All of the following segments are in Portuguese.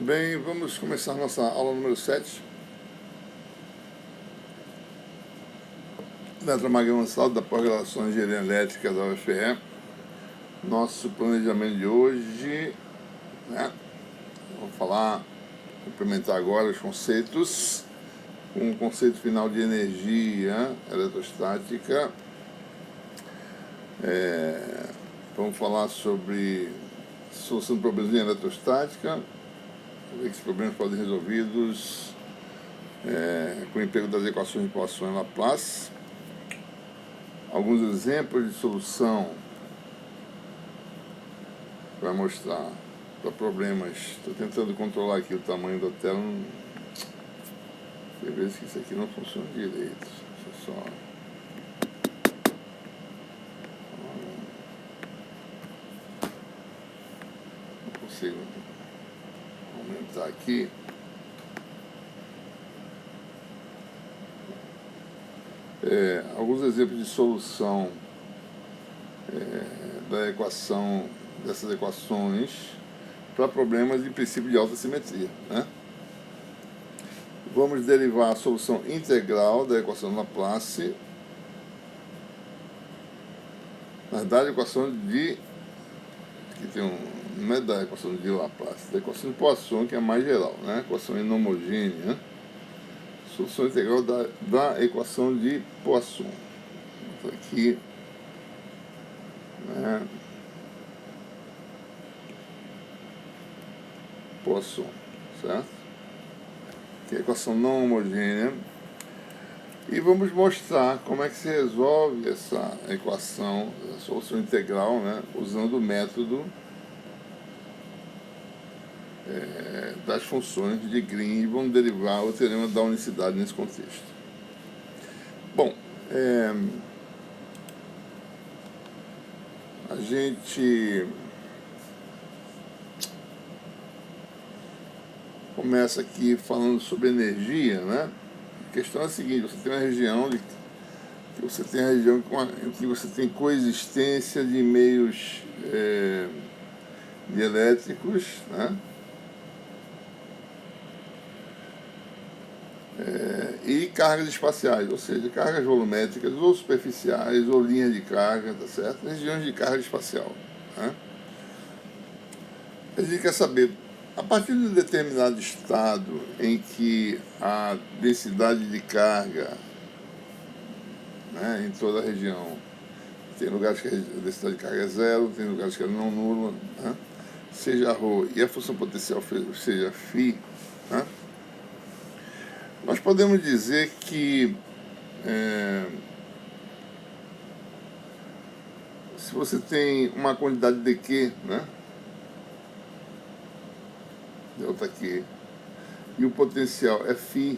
bem, vamos começar nossa aula número 7. Eletromagnetismo avançado da pós-graduação em Engenharia Elétrica da UFE. Nosso planejamento de hoje, vou implementar agora os conceitos, um conceito final de energia eletrostática. Vamos falar sobre solução de problemas em eletrostática, ver que esses problemas podem ser resolvidos com o emprego das equações de Poisson e Laplace. Alguns exemplos de solução para mostrar para problemas. Estou tentando controlar aqui o tamanho da tela. Tem vezes que isso aqui não funciona direito. Deixa eu só... Não consigo aumentar aqui. Alguns exemplos de solução dessas equações para problemas de princípio de alta simetria. Vamos derivar a solução integral da equação de Laplace. Na verdade, a equação de... não é da equação de Laplace, da equação de Poisson, que é mais geral, equação inhomogênea. Solução integral da equação de Poisson. Aqui, Poisson, certo? Que é a equação não homogênea. E vamos mostrar como é que se resolve essa equação, a solução integral, usando o método das funções de Green. E vamos derivar o teorema da unicidade nesse contexto. Bom, a gente começa aqui falando sobre energia, A questão é a seguinte: você tem uma região em que você tem coexistência de meios dielétricos, e cargas espaciais, ou seja, cargas volumétricas ou superficiais ou linhas de carga, tá certo? Regiões de carga espacial. A gente quer saber, a partir de um determinado estado em que a densidade de carga, em toda a região, tem lugares que a densidade de carga é zero, tem lugares que ela não nula, seja ρ e a função potencial seja φ, nós podemos dizer que se você tem uma quantidade de Q, delta Q, e o potencial é φ,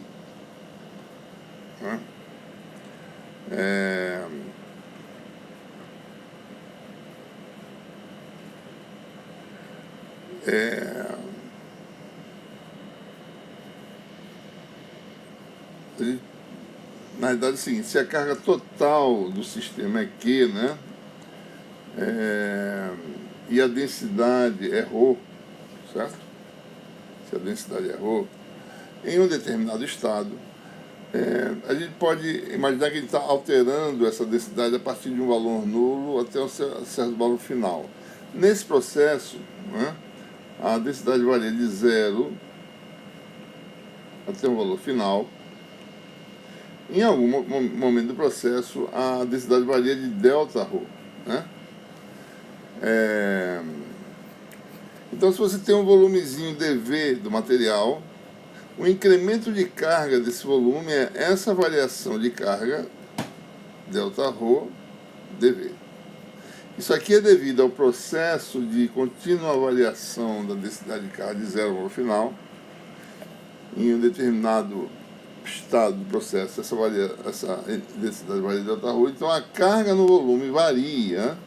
na verdade é o seguinte: se a carga total do sistema é Q, e a densidade é ρ, certo? Se a densidade é ρ, em um determinado estado, a gente pode imaginar que a gente está alterando essa densidade a partir de um valor nulo até um certo valor final. Nesse processo, a densidade varia de 0 até um valor final. Em algum momento do processo, a densidade varia de Δρ. Então, se você tem um volumezinho dV do material, o incremento de carga desse volume é essa variação de carga, Δρ dV. Isso aqui é devido ao processo de contínua variação da densidade de carga de zero ao final. Em um determinado estado do processo, essa densidade varia de Δρ, então a carga no volume varia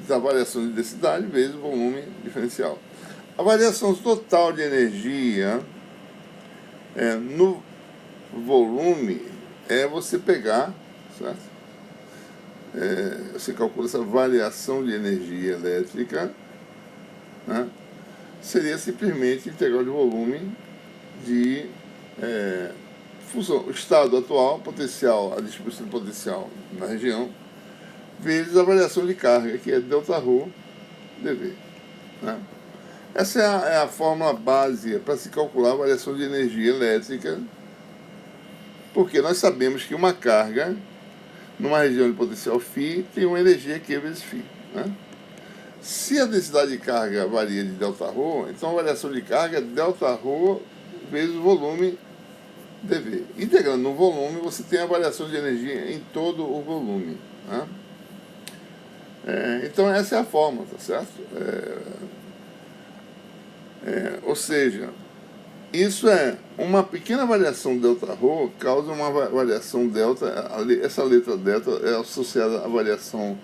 da variação de densidade vezes o volume diferencial. A variação total de energia no volume é você pegar, certo? Você calcula essa variação de energia elétrica, seria simplesmente integral de volume de função, o estado atual, potencial, a distribuição de potencial na região, vezes a variação de carga, que é Δρ dV. Né? Essa é a fórmula básica para se calcular a variação de energia elétrica, porque nós sabemos que uma carga, numa região de potencial φ, tem uma energia Q vezes φ. Né? Se a densidade de carga varia de Δρ, então a variação de carga é Δρ vezes o volume dV. Integrando no volume, você tem a variação de energia em todo o volume. Né? Então essa é a fórmula, tá certo? Ou seja, isso é uma pequena variação Δρ causa uma variação delta, essa letra delta é associada à variação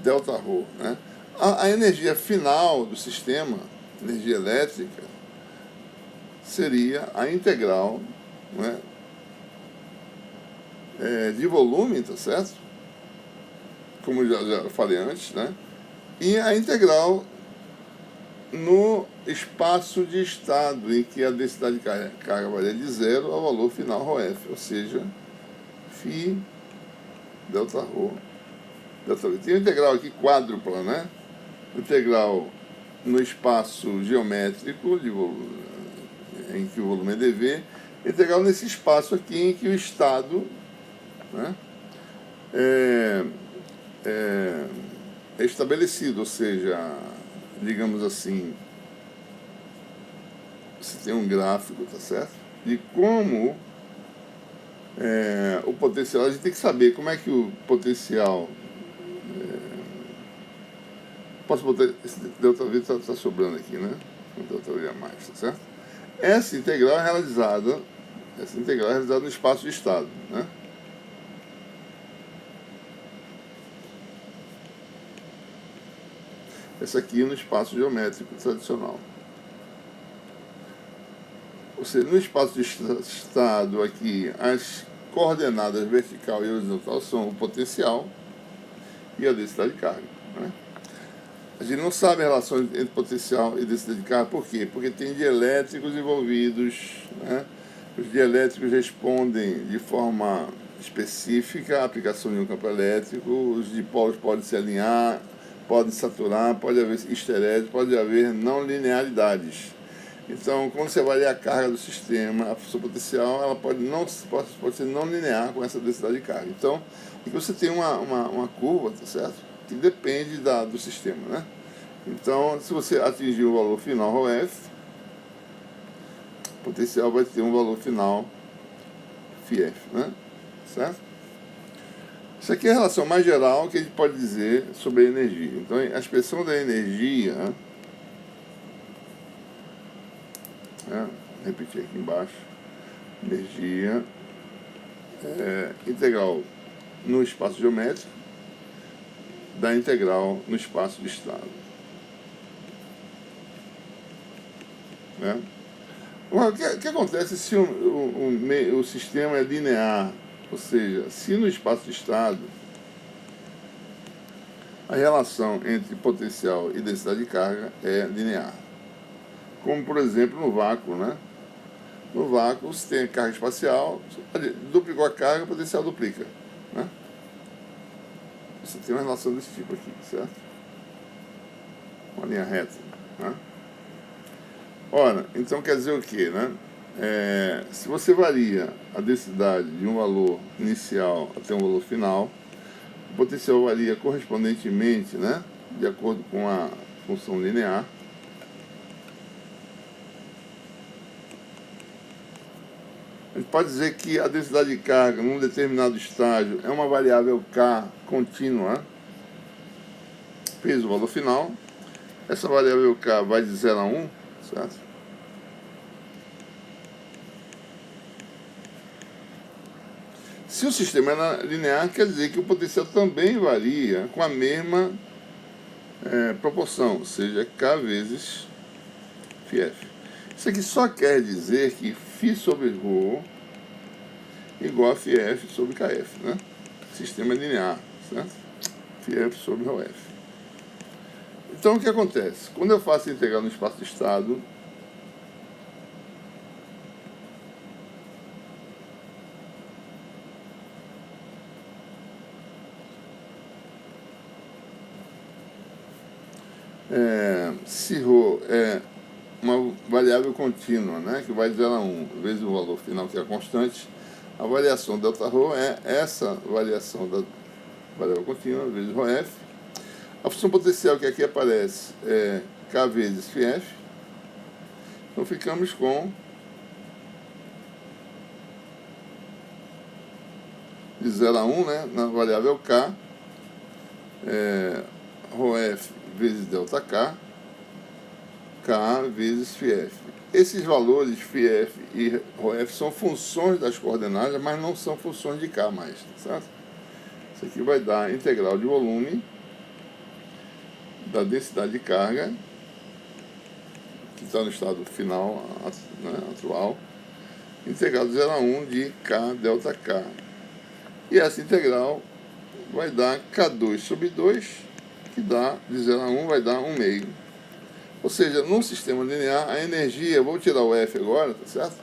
Δρ. Né? A energia final do sistema, energia elétrica, seria a integral, né, de volume, tá certo? Como já falei antes, né? E a integral no espaço de estado em que a densidade de carga varia de zero ao valor final ρf, ou seja, φ Δρ. Tem uma integral aqui quádrupla, né? Integral no espaço geométrico de volume, em que o volume é dV, integral nesse espaço aqui em que o estado, né, é estabelecido, ou seja, digamos assim, você tem um gráfico, tá certo? De como o potencial, a gente tem que saber como é que o potencial, posso botar, esse ΔV está sobrando aqui, né? Um ΔV a mais, tá certo? Essa integral é realizada no espaço de estado, né? Essa aqui no espaço geométrico tradicional. Ou seja, no espaço de estado aqui, as coordenadas vertical e horizontal são o potencial e a densidade de carga. Né? A gente não sabe a relação entre potencial e densidade de carga, por quê? Porque tem dielétricos envolvidos, né? Os dielétricos respondem de forma específica à aplicação de um campo elétrico, os dipolos podem se alinhar, podem saturar, pode haver histerésis, pode haver não linearidades. Então, quando você avalia a carga do sistema, a função potencial, ela pode ser não linear com essa densidade de carga. Então, aqui você tem uma curva, tá certo? Que depende do sistema, né? Então, se você atingir o valor final ρf, o potencial vai ter um valor final φf, né? Certo? Isso aqui é a relação mais geral que a gente pode dizer sobre a energia. Então, a expressão da energia, repetir aqui embaixo, energia integral no espaço geométrico da integral no espaço de estado. Né? O que acontece se o sistema é linear? Ou seja, se no espaço de estado a relação entre potencial e densidade de carga é linear. Como, por exemplo, no vácuo, né? No vácuo, você tem carga espacial, duplicou a carga, o potencial duplica. Né? Você tem uma relação desse tipo aqui, certo? Uma linha reta. Né? Ora, então quer dizer o quê, né? Se você varia a densidade de um valor inicial até um valor final, o potencial varia correspondentemente, né? De acordo com a função linear. A gente pode dizer que a densidade de carga num determinado estágio é uma variável K contínua, vezes o valor final. Essa variável K vai de 0 a 1, certo? Se o sistema é linear, quer dizer que o potencial também varia com a mesma proporção, ou seja, K vezes φf. Isso aqui só quer dizer que φ sobre ρ igual a φf sobre kf, né? Sistema linear, certo? φf sobre ρf. Então, o que acontece? Quando eu faço a integral no espaço de estado, se ρ é uma variável contínua, né, que vai de 0 a 1, vezes o valor final, que é a constante, a variação Δρ é essa variação da variável contínua, vezes ρf. A função potencial que aqui aparece é k vezes φf. Então ficamos com de 0 a 1, né, na variável k, ρf vezes ΔK, k vezes φf. Esses valores, φf e ρf, são funções das coordenadas, mas não são funções de k mais, certo? Isso aqui vai dar a integral de volume da densidade de carga, que está no estado final, né, atual, integral de 0 a 1 de k ΔK. E essa integral vai dar K2 sobre 2, que dá, de 0 a 1, vai dar 1 meio. Ou seja, num sistema linear, a energia, vou tirar o F agora, tá certo?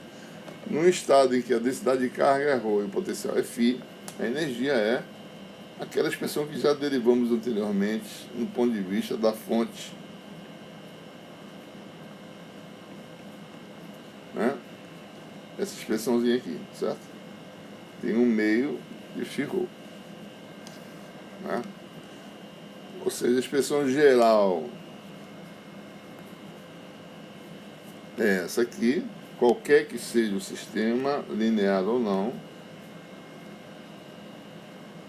Num estado em que a densidade de carga é ρ e o potencial é φ, a energia é aquela expressão que já derivamos anteriormente no ponto de vista da fonte, né? Essa expressãozinha aqui, certo? Tem 1 meio de φ, né? Ou seja, a expressão geral é essa aqui, qualquer que seja o sistema, linear ou não,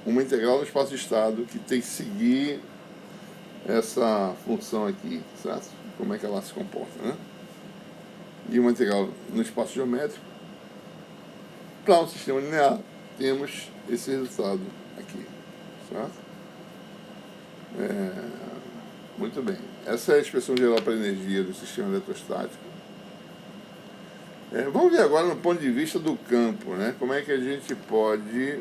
uma integral no espaço de estado que tem que seguir essa função aqui, certo? Como é que ela se comporta, né? E uma integral no espaço geométrico. Para um sistema linear, temos esse resultado aqui, certo? Muito bem. Essa é a expressão geral para a energia do sistema eletrostático. Vamos ver agora no ponto de vista do campo, né? Como é que a gente pode...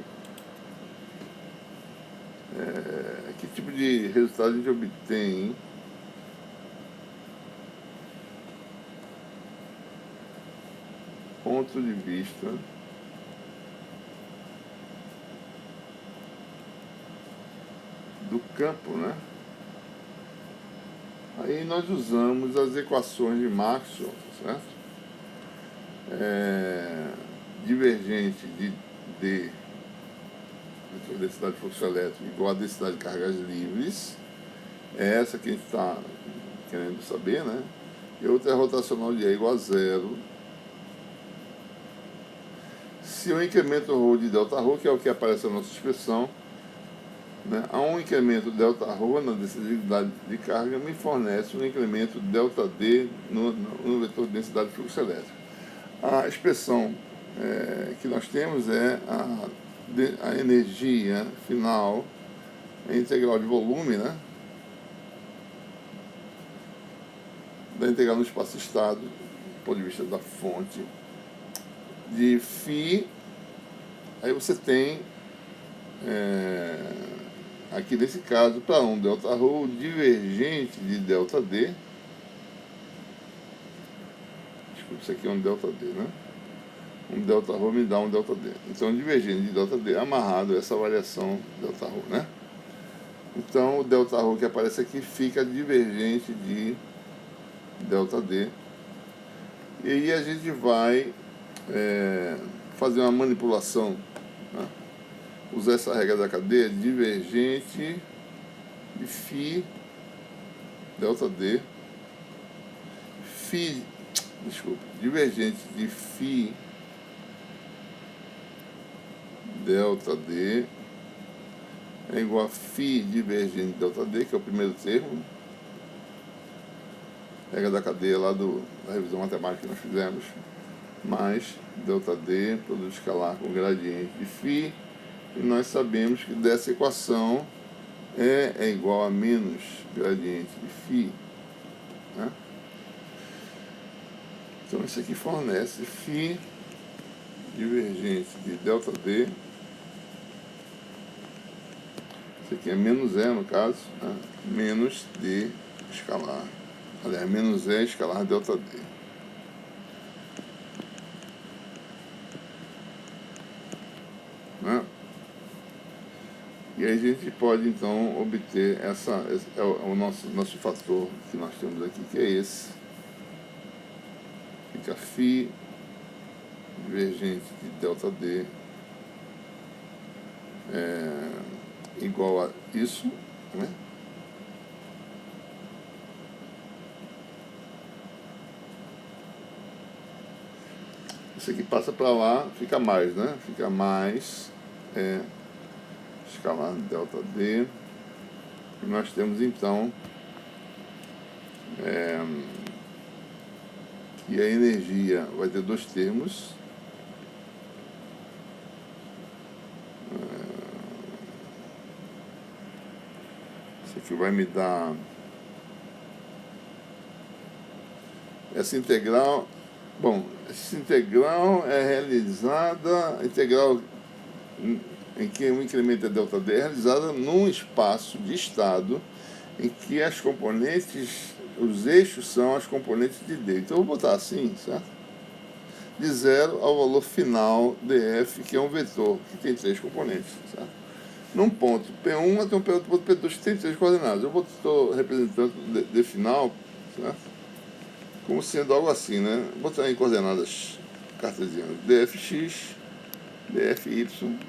que tipo de resultado a gente obtém ponto de vista do campo, né? Aí nós usamos as equações de Maxwell, certo? Divergente de D, a densidade de fluxo elétrico, igual a densidade de cargas livres, é essa que a gente está querendo saber, né? E outra é rotacional de E igual a 0. Se o incremento ρ de Δρ, que é o que aparece na nossa expressão, né, há um incremento Δρ na densidade de carga, me fornece um incremento ΔD no vetor de densidade de fluxo elétrico. A expressão que nós temos é a energia final, a integral de volume, né, da integral no espaço-estado, do ponto de vista da fonte, de φ. Aí você tem, aqui nesse caso, para um Δρ, divergente de ΔD. Desculpa, isso aqui é um ΔD, né? Um Δρ me dá um ΔD. Então, divergente de ΔD amarrado a essa variação Δρ, né? Então, o Δρ que aparece aqui fica divergente de ΔD. E aí a gente vai fazer uma manipulação, né? Usar essa regra da cadeia, divergente de φ ΔD, divergente de φ ΔD é igual a φ divergente de ΔD, que é o primeiro termo, regra da cadeia lá da revisão matemática que nós fizemos, mais ΔD, produto escalar com gradiente de φ, e nós sabemos que dessa equação é igual a menos gradiente de φ, né? Então isso aqui fornece φ divergente de ΔD, isso aqui é menos E no caso, né? Menos D escalar, aliás, menos E escalar ΔD. Né? E aí a gente pode então obter esse é o nosso fator que nós temos aqui, que é esse. Fica φ divergente de ΔD igual a isso, né? Isso aqui passa para lá, fica mais, né? Fica mais escalar ΔD. E nós temos então que a energia vai ter dois termos. Isso aqui vai me dar essa integral. Bom, essa integral é realizada, integral em que o incremento é ΔD é realizada num espaço de estado em que as componentes, os eixos são as componentes de D. Então eu vou botar assim, certo? De 0 ao valor final df, que é um vetor que tem 3 componentes, certo? Num ponto P1 até um ponto P2 que tem 3 coordenadas. Eu estou representando D final, certo? Como sendo algo assim, né? Vou botar em coordenadas cartesianas dfx, dfy,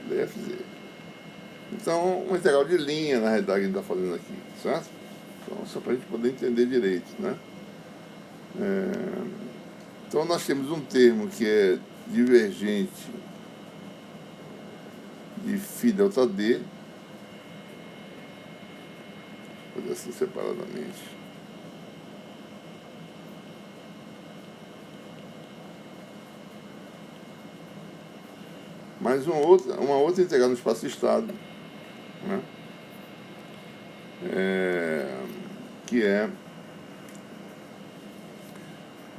dfz. Então, uma integral de linha, na realidade, que a gente está fazendo aqui, certo? Então, só para a gente poder entender direito, né? Então, nós temos um termo que é divergente de φ ΔD, vou fazer assim separadamente. Mais uma outra integral no espaço-estado, né? Que é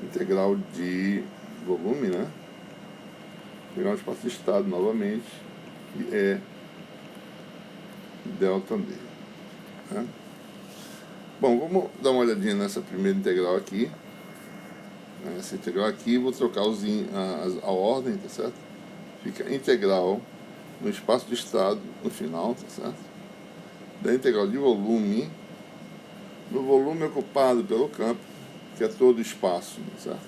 integral de volume, né? Integral no espaço-estado novamente, que é ΔD. Né? Bom, vamos dar uma olhadinha nessa primeira integral aqui. Essa integral aqui, vou trocar a ordem, tá certo? Fica integral no espaço de estado no final, tá certo? Da integral de volume no volume ocupado pelo campo, que é todo o espaço, certo?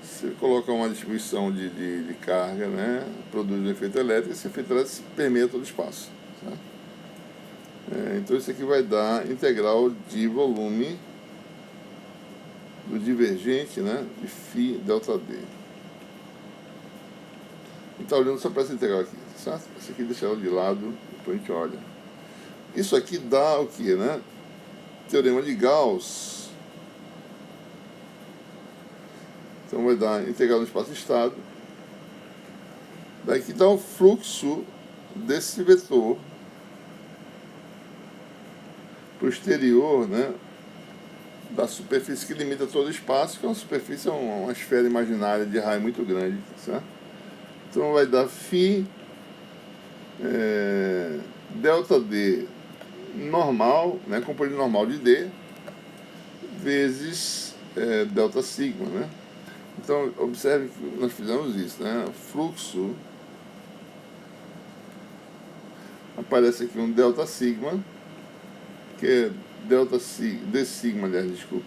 Se você coloca uma distribuição de carga, né, produz um efeito elétrico, esse efeito elétrico permeia todo o espaço, certo? Então isso aqui vai dar integral de volume do divergente, né, de φ ΔD. Está olhando só para essa integral aqui, certo? Essa aqui deixa ela de lado, depois a gente olha. Isso aqui dá o que, né? Teorema de Gauss. Então vai dar integral no espaço-estado. Daqui dá o fluxo desse vetor para o exterior, né? Da superfície que limita todo o espaço, que é uma superfície, é uma esfera imaginária de raio muito grande, certo? Então vai dar φ ΔD normal, né, componente normal de D, vezes delta sigma, né? Então, observe que nós fizemos isso, né? Fluxo, aparece aqui um delta sigma, que é D sigma, aliás, desculpe,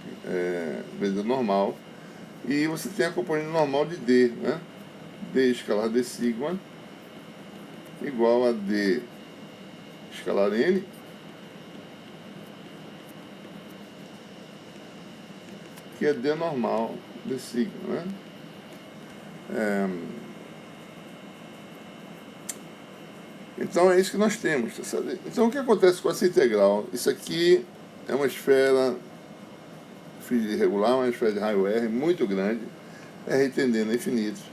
vezes o normal, e você tem a componente normal de D, né? D escalar D sigma igual a D escalar N que é D normal D sigma, né? Então é isso que nós temos, tá certo? Então o que acontece com essa integral? Isso aqui é uma esfera irregular, uma esfera de raio R muito grande, R tendendo a infinito,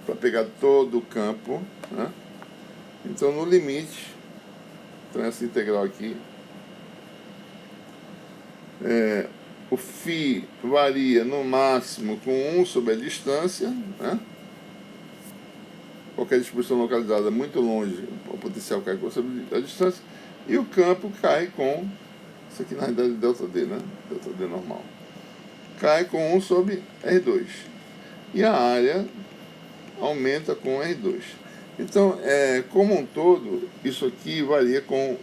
para pegar todo o campo, né? Então no limite, então essa integral aqui, o φ varia no máximo com 1 sobre a distância, né? Qualquer distribuição localizada muito longe, o potencial cai com sobre a distância, e o campo cai com Isso aqui na realidade é ΔD, né? ΔD normal. Cai com 1 sobre R2. E a área aumenta com R2. Então, como um todo, isso aqui varia com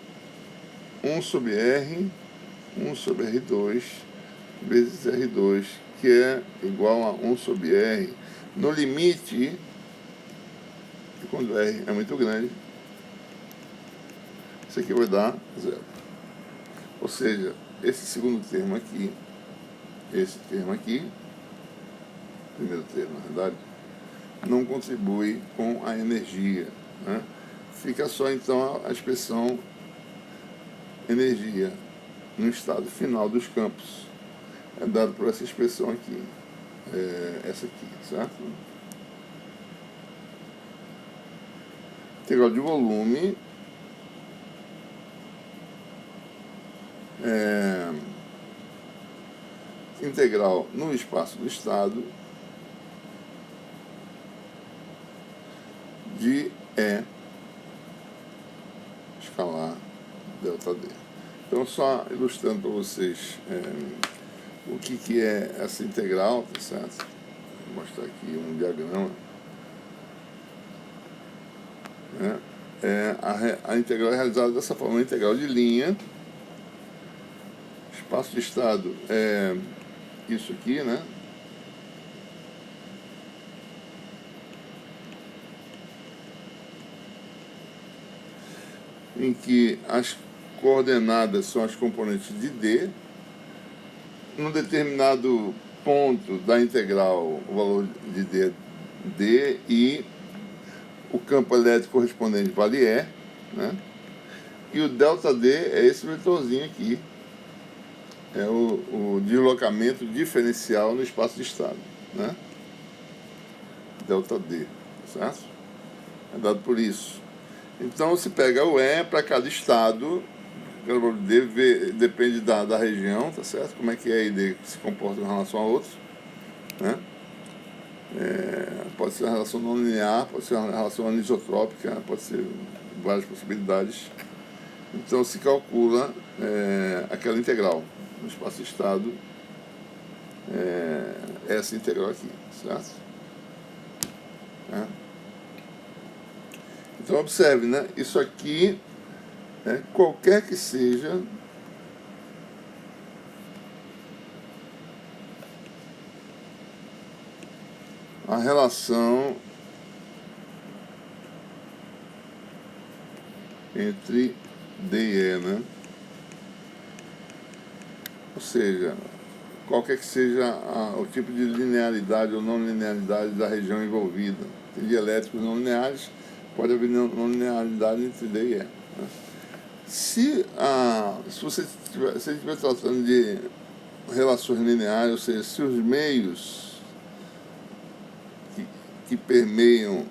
1 sobre R, 1 sobre R2, vezes R2, que é igual a 1 sobre R, no limite, quando R é muito grande, isso aqui vai dar 0. Ou seja, esse segundo termo aqui, esse termo aqui, primeiro termo na verdade, não contribui com a energia, né? Fica só então a expressão energia no estado final dos campos. É dado por essa expressão aqui, essa aqui, certo? Integral de volume integral no espaço do estado de E escalar ΔD. Então, só ilustrando para vocês o que é essa integral, tá certo? Vou mostrar aqui um diagrama. A integral é realizada dessa forma, uma integral de linha. Espaço de estado é isso aqui, né? Em que as coordenadas são as componentes de D. Num determinado ponto da integral, o valor de D é D e o campo elétrico correspondente vale E, né? E o ΔD é esse vetorzinho aqui, é o deslocamento diferencial no espaço de estado, né? ΔD, certo? É dado por isso. Então, se pega o E para cada estado, o valor de D depende da região, tá certo? Como é que E e D se comportam em relação a outros, né? Pode ser uma relação não linear, pode ser uma relação anisotrópica, pode ser várias possibilidades. Então, se calcula aquela integral no espaço de estado, essa integral aqui, certo? Então, observe, né? Isso aqui, qualquer que seja a relação entre D e E, né? Ou seja, qualquer que seja o tipo de linearidade ou não linearidade da região envolvida. Tem dielétricos não lineares, pode haver não linearidade entre D e E, né? Se você estiver tratando de relações lineares, ou seja, se os meios que permeiam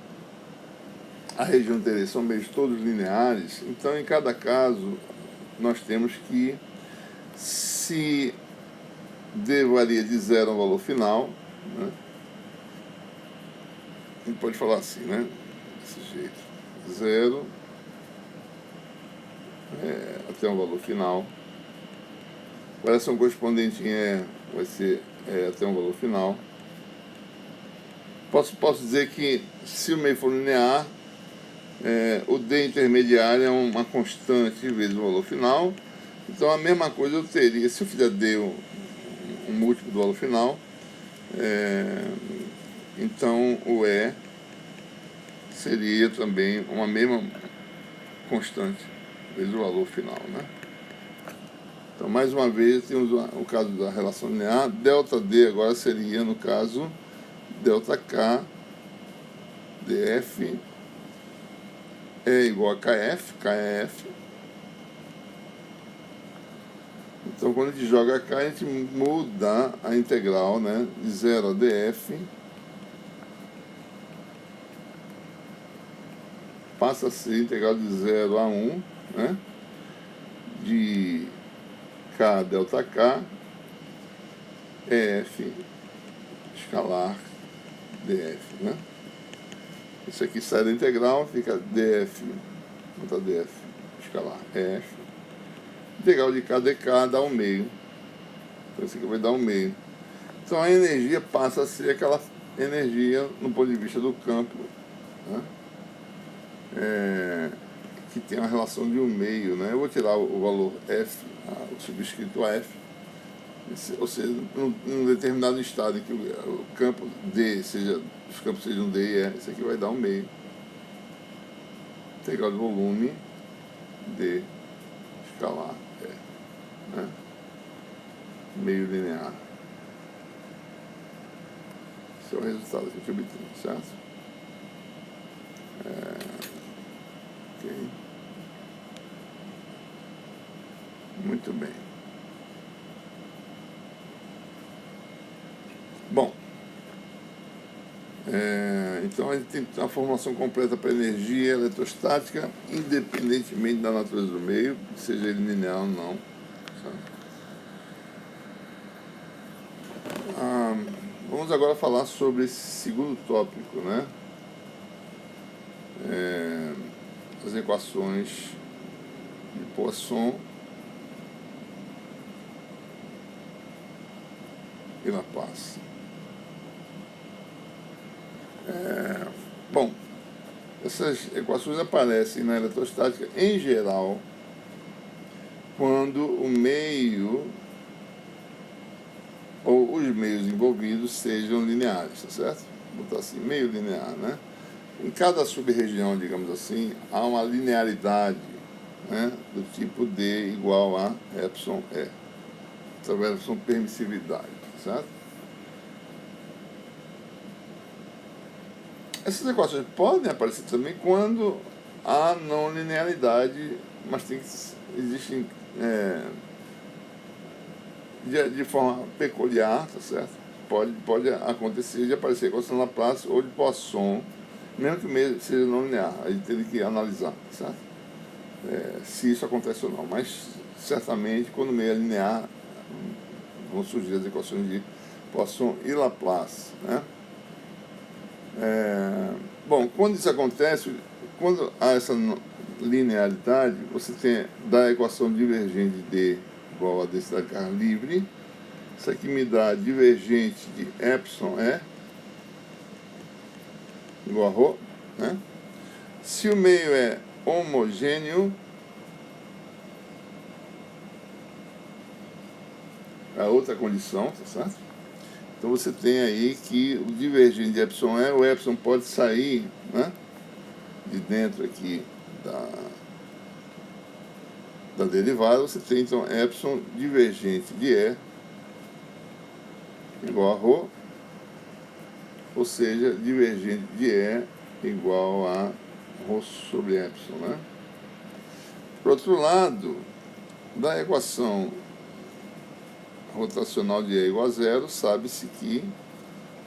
a região de interesse são meios todos lineares, então em cada caso nós temos que, se D varia de 0 ao valor final, né? A gente pode falar assim, né? Desse jeito, 0 até um valor final. A variação correspondente em vai ser até um valor final. Posso dizer que, se o meio for linear, o D intermediário é uma constante vezes o valor final. Então, a mesma coisa eu teria, se eu fizer D um múltiplo do valor final, então o E seria também uma mesma constante vezes o valor final, né? Então, mais uma vez, temos o caso da relação linear. ΔD agora seria, no caso, ΔK dF é igual a KF, KF. Então, quando a gente joga K, a gente muda a integral, né, de 0 a dF, passa a ser integral de 0 a 1, né, de K ΔK, EF escalar dF, né? Isso aqui sai da integral, fica dF, contra dF escalar EF, Integral de K dK dá 1 meio. Então isso aqui vai dar 1 meio. Então a energia passa a ser aquela energia, no ponto de vista do campo, né? Que tem uma relação de 1 meio, né? Eu vou tirar o valor F, o subscrito F, ou seja, num determinado estado em que o campo D seja, os campos sejam D e E, isso aqui vai dar 1 meio. Integral de volume D escalar E, né? Meio linear. Esse é o resultado que a gente obtém, certo? Ok. Muito bem. Bom, então a gente tem a formulação completa para energia eletrostática, independentemente da natureza do meio, seja ele linear ou não. Certo? Vamos agora falar sobre esse segundo tópico, né? As equações de Poisson e Laplace. Bom, essas equações aparecem na eletrostática em geral quando o meio ou os meios envolvidos sejam lineares, tá certo? Vou botar assim, meio linear, né? Em cada sub-região, digamos assim, há uma linearidade, né, do tipo D igual a epsilon E, através da sua permissividade, certo? Essas equações podem aparecer também quando há não linearidade, mas existem de forma peculiar, tá certo? Pode acontecer de aparecer equação Laplace ou de Poisson, mesmo que o meio seja não linear, aí teria que analisar, certo? Se isso acontece ou não, mas certamente quando o meio é linear vão surgir as equações de Poisson e Laplace, né? Bom, quando isso acontece, quando há essa linearidade, você tem da equação divergente de D igual a densidade de carga livre, isso aqui me dá divergente de epsilon E igual a ρ, né? Se o meio é homogêneo, é outra condição, tá certo? Então você tem aí que o divergente de epsilon E, o epsilon pode sair, né, de dentro aqui da derivada, você tem então epsilon divergente de E igual a ρ, ou seja, divergente de E igual a ρ sobre epsilon, né? Por outro lado, da equação rotacional de E igual a zero, sabe-se que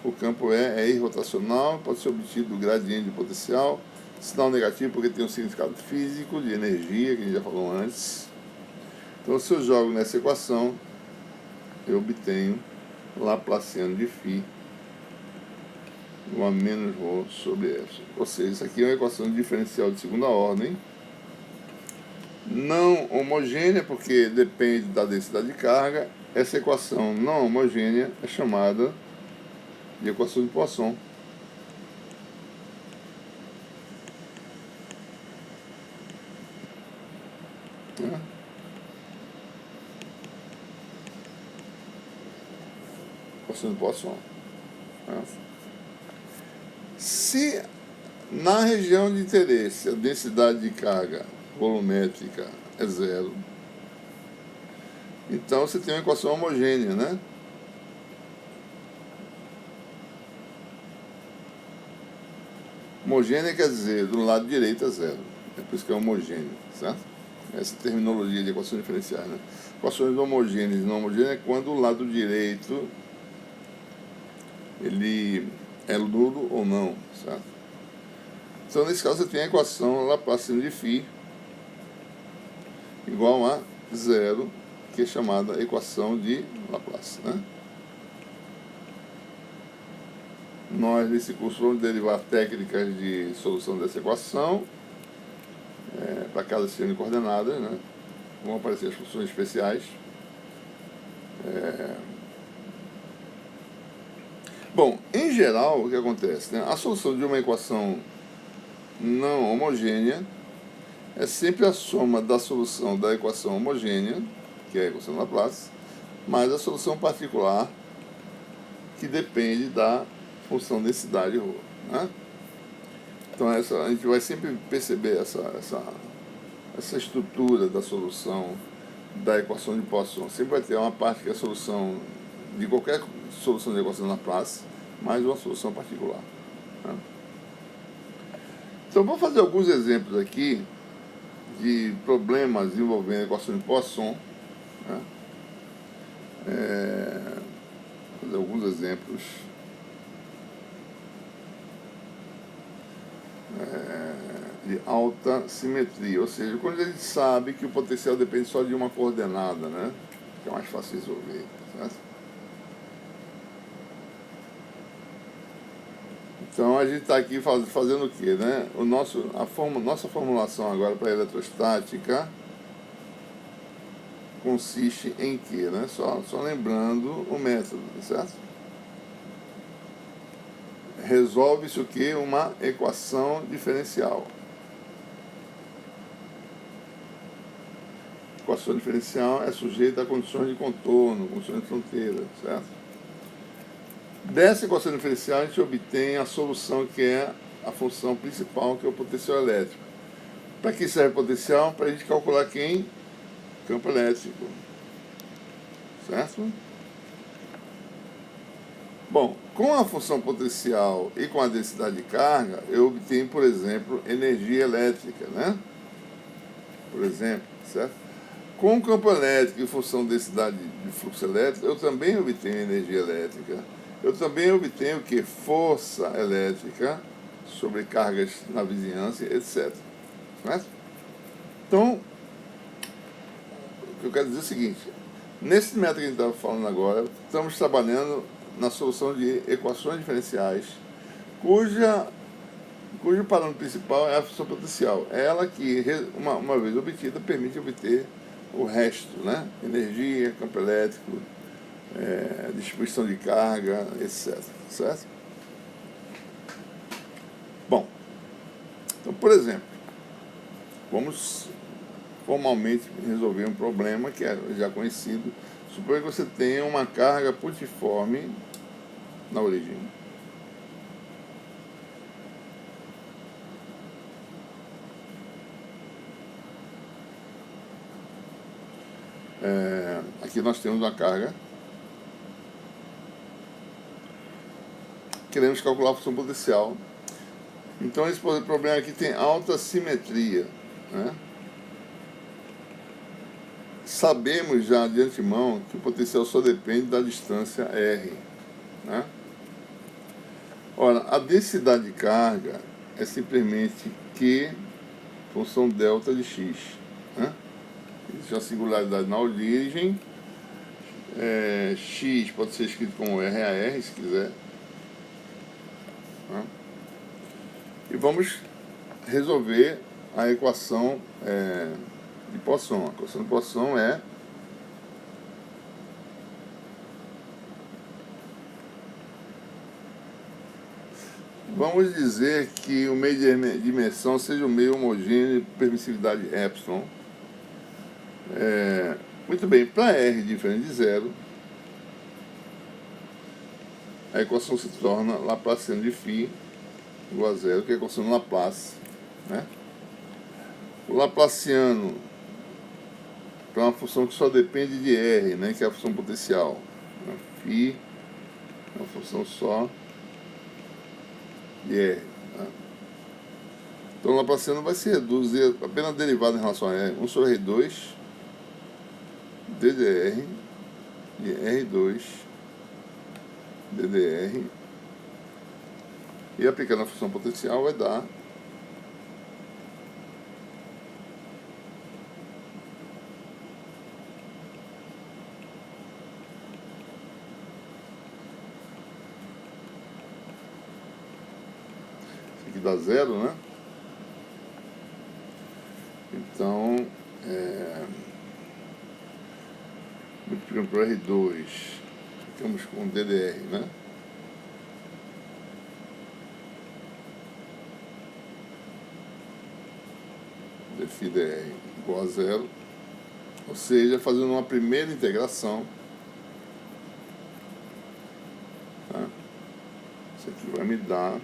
o campo E é irrotacional, pode ser obtido do gradiente de potencial, sinal negativo porque tem um significado físico de energia, que a gente já falou antes. Então, se eu jogo nessa equação, eu obtenho Laplaciano de φ igual a menos ρ sobre epsilon. Ou seja, isso aqui é uma equação de diferencial de segunda ordem, não homogênea, porque depende da densidade de carga. Essa equação não homogênea é chamada de equação de Poisson. Equação de Poisson. Se na região de interesse a densidade de carga volumétrica é zero, então você tem uma equação homogênea, né? Homogênea quer dizer, do lado direito é zero. É por isso que é homogêneo, certo? Essa terminologia de equações diferenciais, né? Equações homogêneas e não homogêneas é quando o lado direito ele é nulo ou não, certo? Então, nesse caso, você tem a equação Laplaciana de φ igual a zero, que é chamada equação de Laplace, né? Nós, nesse curso, vamos derivar técnicas de solução dessa equação para cada sistema de coordenadas, né? vão aparecer as funções especiais. Bom, em geral, o que acontece? Né? A solução de uma equação não homogênea é sempre a soma da solução da equação homogênea, que é a equação de Laplace, mais a solução particular, que depende da função densidade ρ. Né? Então a gente vai sempre perceber essa estrutura da solução da equação de Poisson. Sempre vai ter uma parte que é a solução de qualquer solução de equação de Laplace, mais uma solução particular. Né? Então vou fazer alguns exemplos aqui de problemas envolvendo a equação de Poisson. Né? Fazer alguns exemplos. De alta simetria, ou seja, quando a gente sabe que o potencial depende só de uma coordenada, né? Que é mais fácil de resolver, certo? Então a gente está aqui fazendo o quê, né? Nossa formulação agora para a eletrostática consiste em quê, né? Só lembrando o método, certo? Resolve-se o quê? Uma equação diferencial. A equação diferencial é sujeita a condições de contorno, condições de fronteira, certo? Dessa equação diferencial a gente obtém a solução que é a função principal, que é o potencial elétrico. Para que serve o potencial? Para a gente calcular quem? Campo elétrico, certo? Bom, com a função potencial e com a densidade de carga, eu obtenho, por exemplo, energia elétrica, né? Por exemplo, certo? Com o campo elétrico e função densidade de fluxo elétrico, eu também obtenho energia elétrica. Eu também obtenho o que? Força elétrica sobre cargas na vizinhança, etc. Certo? Então, o que eu quero dizer é o seguinte: nesse método que a gente estava falando agora, estamos trabalhando na solução de equações diferenciais, cujo parâmetro principal é a função potencial. É ela que, uma vez obtida, permite obter o resto, né? Energia, campo elétrico, distribuição de carga, etc. Certo? Bom, então, por exemplo, vamos formalmente resolver um problema que é já conhecido. Suponha que você tenha uma carga putiforme na origem. Aqui nós temos uma carga. Queremos calcular a função potencial. Então esse problema aqui tem alta simetria, né? Sabemos já de antemão que o potencial só depende da distância R, né? Ora, a densidade de carga é simplesmente Q função delta de x, né? Existe uma singularidade na origem. X pode ser escrito como RAR, se quiser. Né? E vamos resolver a equação de Poisson. A equação de Poisson é vamos dizer que o meio de dimensão seja o meio homogêneo de permissividade epsilon. Muito bem, para R diferente de zero, a equação se torna laplaciana de φ igual a zero, que é a equação de Laplace, né? O laplaciano para uma função que só depende de R, né, que é a função potencial. Φ é uma função só de R. Né? Então o laplaciano vai se reduzir apenas derivada em relação a R. 1 sobre R2 ddr de R2 ddr, e aplicando a função potencial vai dar isso aqui dá zero, né? Então multiplicando por R2, ficamos com DDR, né? dφdr igual a zero, ou seja, fazendo uma primeira integração, tá? Isso aqui vai me dar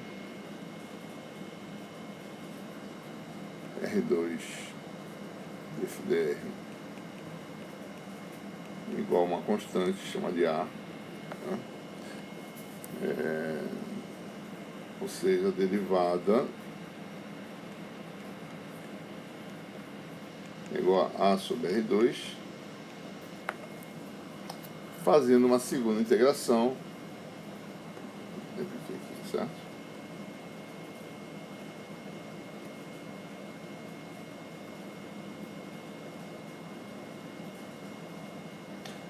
R2 dφdr igual a uma constante, chama de A, tá? Ou seja, a derivada é igual a A sobre R2, fazendo uma segunda integração, repetir aqui, certo?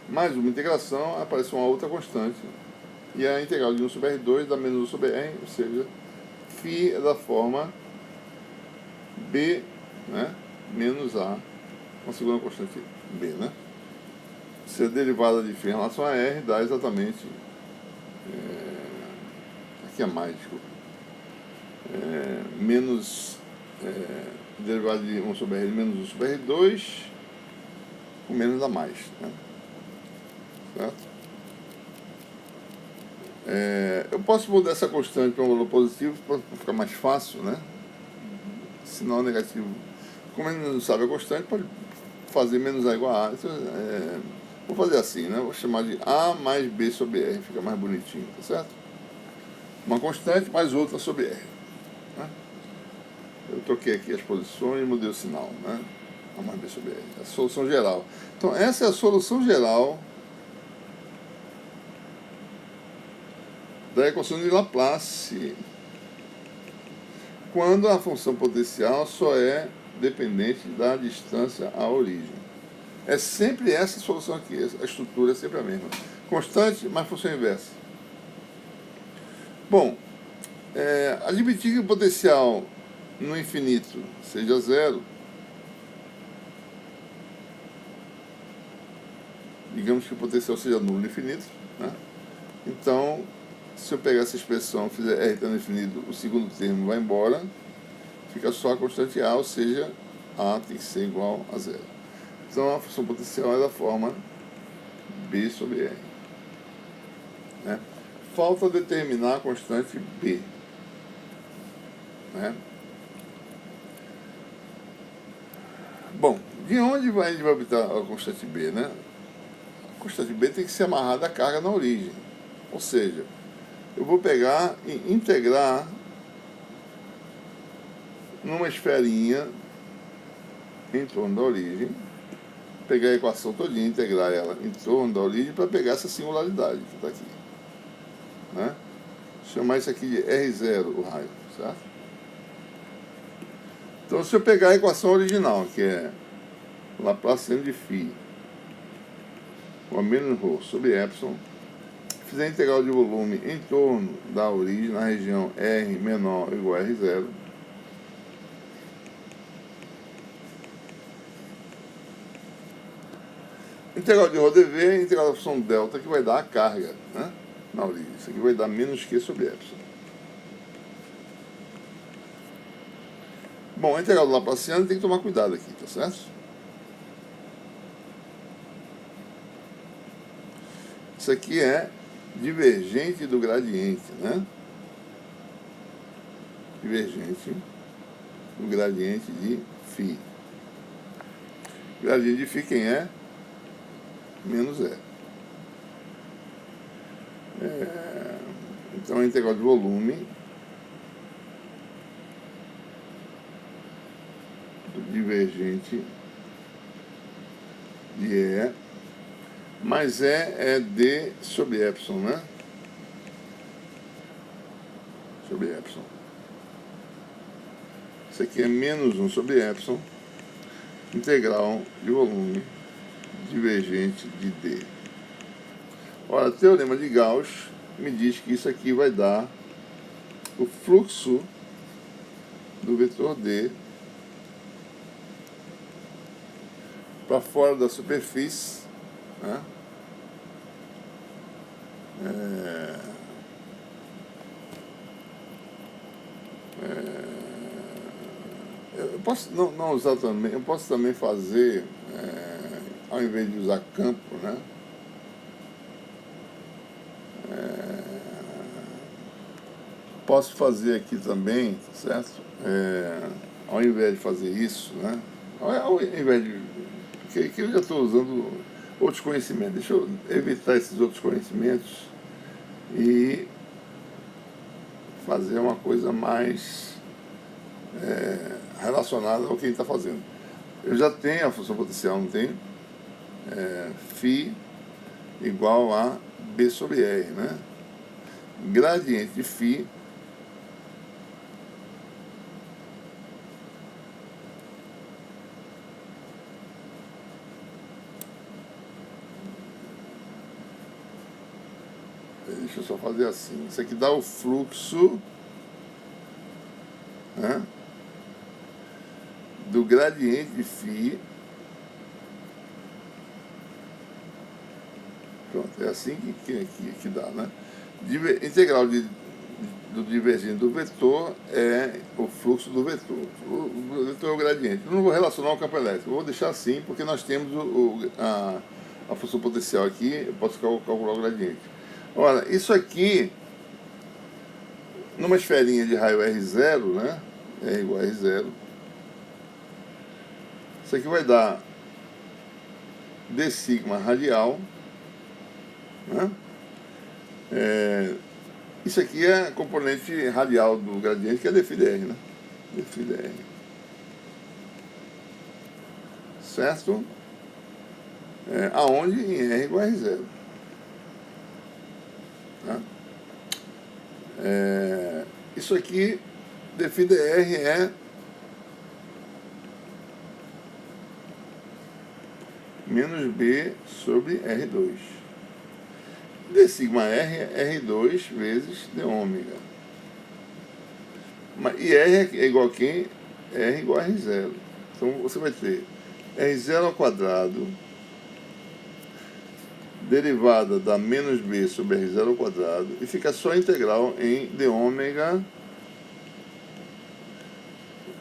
Mais uma integração, aparece uma outra constante, e a integral de 1 sobre R2 dá menos 1 sobre R, ou seja, φ é da forma B, né, menos A, uma segunda constante B, né? Se a derivada de φ em relação a R dá exatamente, aqui é mais, desculpa, menos, derivada de 1 sobre R menos 1 sobre R2, com menos dá mais, né? Certo? Eu posso mudar essa constante para um valor positivo para ficar mais fácil, né? Sinal negativo. Como a gente não sabe a constante, pode fazer menos A igual a A. Então, vou fazer assim, né? Vou chamar de A mais B sobre R, fica mais bonitinho, tá certo? Uma constante mais outra sobre R, né? Eu troquei aqui as posições e mudei o sinal, né? A mais B sobre R. A solução geral. Então, essa é a solução geral da equação de Laplace, quando a função potencial só é dependente da distância à origem. É sempre essa solução aqui, a estrutura é sempre a mesma. Constante, mas função inversa. Bom, admitir que o potencial no infinito seja zero, digamos que o potencial seja nulo no infinito, né? Então, se eu pegar essa expressão, fizer R tendo infinito, o segundo termo vai embora, fica só a constante A, ou seja, A tem que ser igual a zero. Então a função potencial é da forma B sobre R, né? Falta determinar a constante B, né? Bom, de onde a gente vai obter a constante B, né? A constante B tem que ser amarrada à carga na origem, ou seja, eu vou pegar e integrar numa esferinha em torno da origem, pegar a equação todinha, integrar ela em torno da origem para pegar essa singularidade que está aqui, né? Chamar isso aqui de R0, o raio, certo? Então, se eu pegar a equação original, que é Laplaciano de φ, com a menos ρ sobre epsilon, fizer a integral de volume em torno da origem, na região R menor ou igual a R0, integral de ρ dv é a integral da função delta que vai dar a carga, né, na origem. Isso aqui vai dar menos Q sobre epsilon. Bom, a integral do Laplaciano tem que tomar cuidado aqui, tá certo? Isso aqui é divergente do gradiente, né? Divergente do gradiente de φ. Gradiente de φ quem é? Menos E. Então a integral de volume do divergente de E, mas é D sobre epsilon, né? Sobre epsilon. Isso aqui é menos 1 sobre epsilon, integral de volume divergente de D. Ora, o teorema de Gauss me diz que isso aqui vai dar o fluxo do vetor D para fora da superfície, né, É, eu posso não usar também, eu posso também fazer, ao invés de usar campo, né? Posso fazer aqui também, certo? Ao invés de fazer isso, né? Ao invés de. Porque aqui eu já estou usando outros conhecimentos. Deixa eu evitar esses outros conhecimentos e fazer uma coisa mais relacionada ao que a gente está fazendo. Eu já tenho a função potencial, não tenho? Φ igual a B sobre R, né? Gradiente de Φ deixa eu só fazer assim. Isso aqui dá o fluxo, né, do gradiente de Φ. Pronto, é assim que dá, né? Integral do divergente do vetor é o fluxo do vetor. O vetor é o gradiente. Eu não vou relacionar o campo elétrico, eu vou deixar assim, porque nós temos a função potencial aqui, eu posso calcular o gradiente. Ora, isso aqui, numa esferinha de raio R0, né? R igual a R0. Isso aqui vai dar d sigma radial, né? Isso aqui é a componente radial do gradiente, que é dφ dr, né? Dφ dr. Certo? Aonde em R igual a R0. Tá? Isso aqui, dφ dr é menos B sobre R2. D sigma R é R2 vezes d ômega. E R é igual a quem? R igual a R0. Então você vai ter R0 ao quadrado, derivada da menos B sobre R0 ao quadrado, e fica só a integral em d ômega,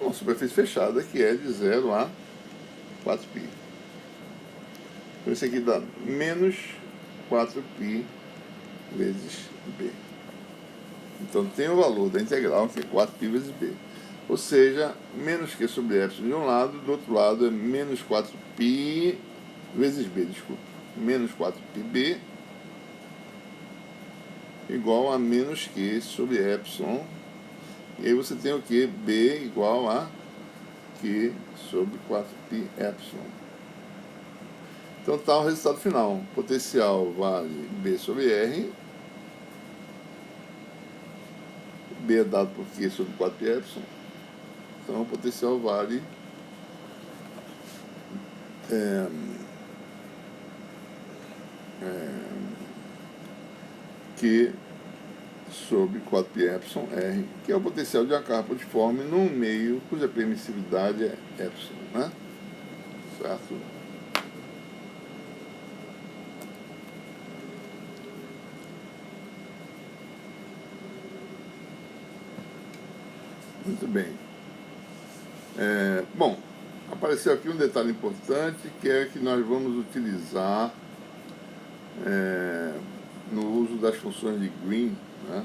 uma superfície fechada, que é de 0 a 4π. Então isso aqui dá menos 4π vezes B. Então tem o valor da integral, que é 4π vezes B. Ou seja, menos Q sobre epsilon de um lado, do outro lado é menos 4π vezes B, desculpa. Menos 4πb igual a menos Q sobre epsilon. E aí você tem o que? B igual a Q sobre 4π epsilon. Então está o resultado final. Potencial vale B sobre R. B é dado por Q sobre 4π epsilon. Então o potencial vale Q sobre 4π epsilon R, que é o potencial de uma carga pontiforme num meio cuja permissividade é epsilon, né? Certo? Muito bem. Bom, apareceu aqui um detalhe importante, que é que nós vamos utilizar no uso das funções de Green, né?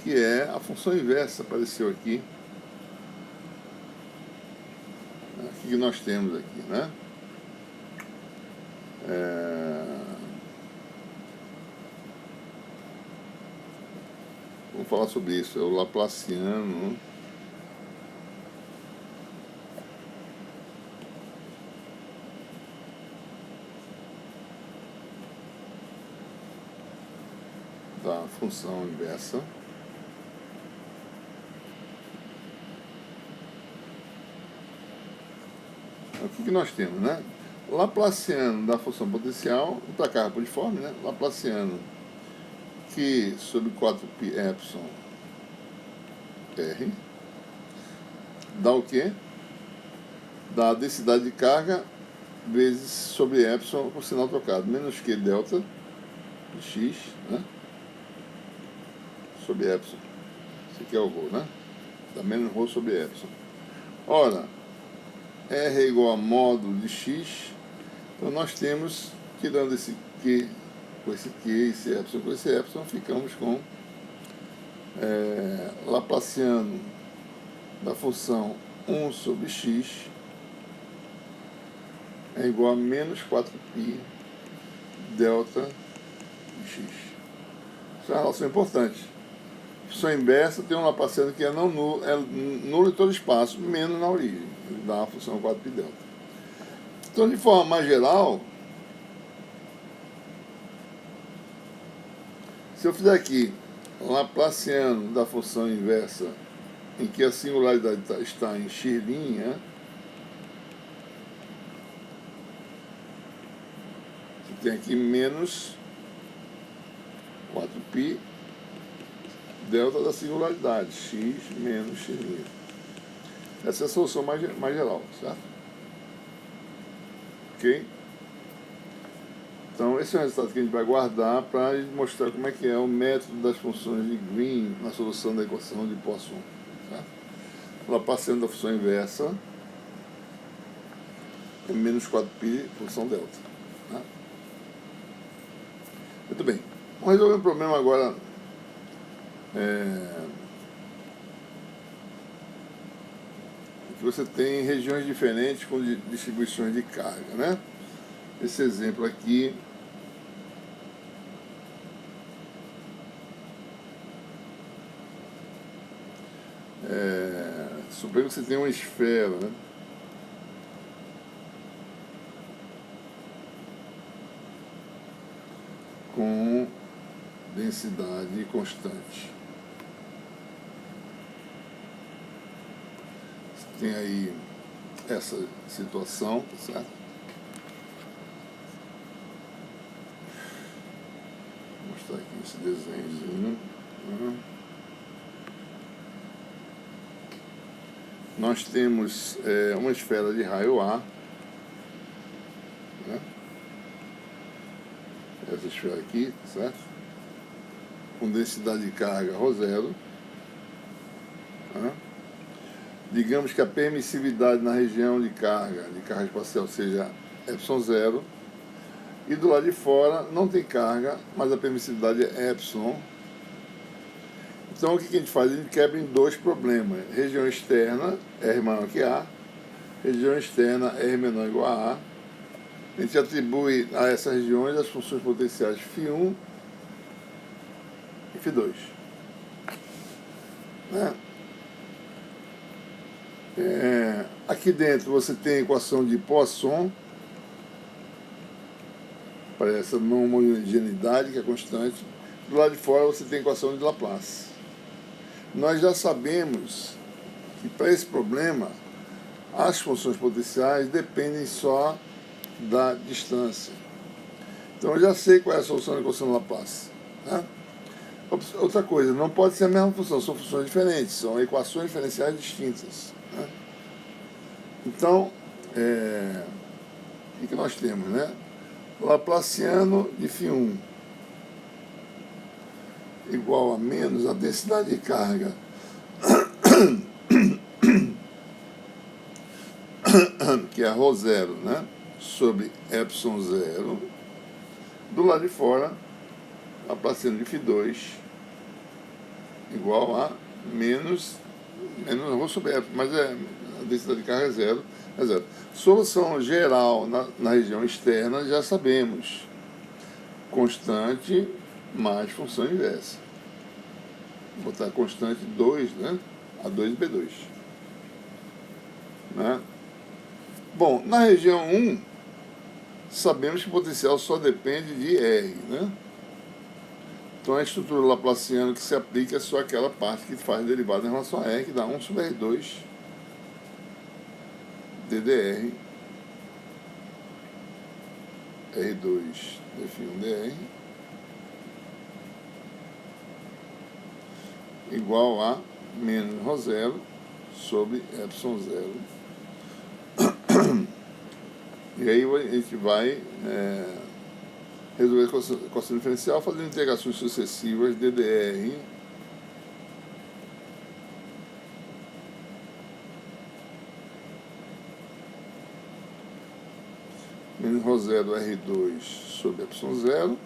Que é a função inversa, apareceu aqui. O que nós temos aqui, né? Vamos falar sobre isso, é o Laplaciano da função inversa. O que nós temos, né? Laplaciano da função potencial para carga pontiforme, né? Laplaciano Q sobre 4π epsilon R dá o quê? Dá a densidade de carga vezes sobre epsilon com sinal trocado. Menos Q delta de x, né? Sobre epsilon. Esse aqui é o ρ, né? Dá menos ρ sobre epsilon. Ora, R é igual a módulo de x. Então nós temos, tirando esse Q com esse Q, esse epsilon com esse epsilon, ficamos com Laplaciano da função 1 sobre x é igual a menos 4π delta de x. Isso é uma relação importante. A função inversa tem um Laplaciano que é nulo em todo espaço, menos na origem. Ele dá a função 4π delta. Então, de forma mais geral, se eu fizer aqui Laplaciano da função inversa, em que a singularidade está em x', você tem aqui menos 4π delta da singularidade, x menos x'. Essa é a solução mais geral, certo? Ok? Então, esse é o resultado que a gente vai guardar para mostrar como é que é o método das funções de Green na solução da equação de Poisson. Certo? Laplaciano da função inversa é menos 4π função delta. Tá? Muito bem. Vamos resolver um problema agora. Que você tem regiões diferentes com distribuições de carga, né? Esse exemplo aqui suponho que você tem uma esfera, né? Com densidade constante. Você tem aí essa situação, tá certo? Vou mostrar aqui esse desenhozinho. Nós temos uma esfera de raio A, né? Essa esfera aqui, certo? Com densidade de carga ρ0. Né? Digamos que a permissividade na região de carga espacial seja ε0, e do lado de fora não tem carga, mas a permissividade é ε. Então o que a gente faz? A gente quebra em dois problemas. Região externa, R maior que A. Região externa, R menor ou igual a A. A gente atribui a essas regiões as funções potenciais φ1 e φ2. Né? Aqui dentro você tem a equação de Poisson para essa não homogeneidade, que é constante. Do lado de fora você tem a equação de Laplace. Nós já sabemos que para esse problema as funções potenciais dependem só da distância. Então eu já sei qual é a solução da equação de Laplace. Né? Outra coisa, não pode ser a mesma função, são funções diferentes, são equações diferenciais distintas. Né? Então, o que nós temos? Né? Laplaciano de φ1 igual a menos a densidade de carga que é ρ0, né? Sobre ε0. Do lado de fora, Laplaciano de φ2 igual a menos ρ sobre ε, mas a densidade de carga é zero. Solução geral na região externa já sabemos. Constante mais função inversa. Vou botar constante 2, né? A2B2. Né? Bom, na região 1, sabemos que o potencial só depende de R. Né? Então a estrutura laplaciana que se aplica é só aquela parte que faz derivada em relação a R, que dá 1 sobre R2 ddr R2 dφ1 dr igual a menos ρ0 sobre ε0 E aí a gente vai resolver a equação diferencial fazendo integrações sucessivas de dr menos ρ0 R2 sobre ε0,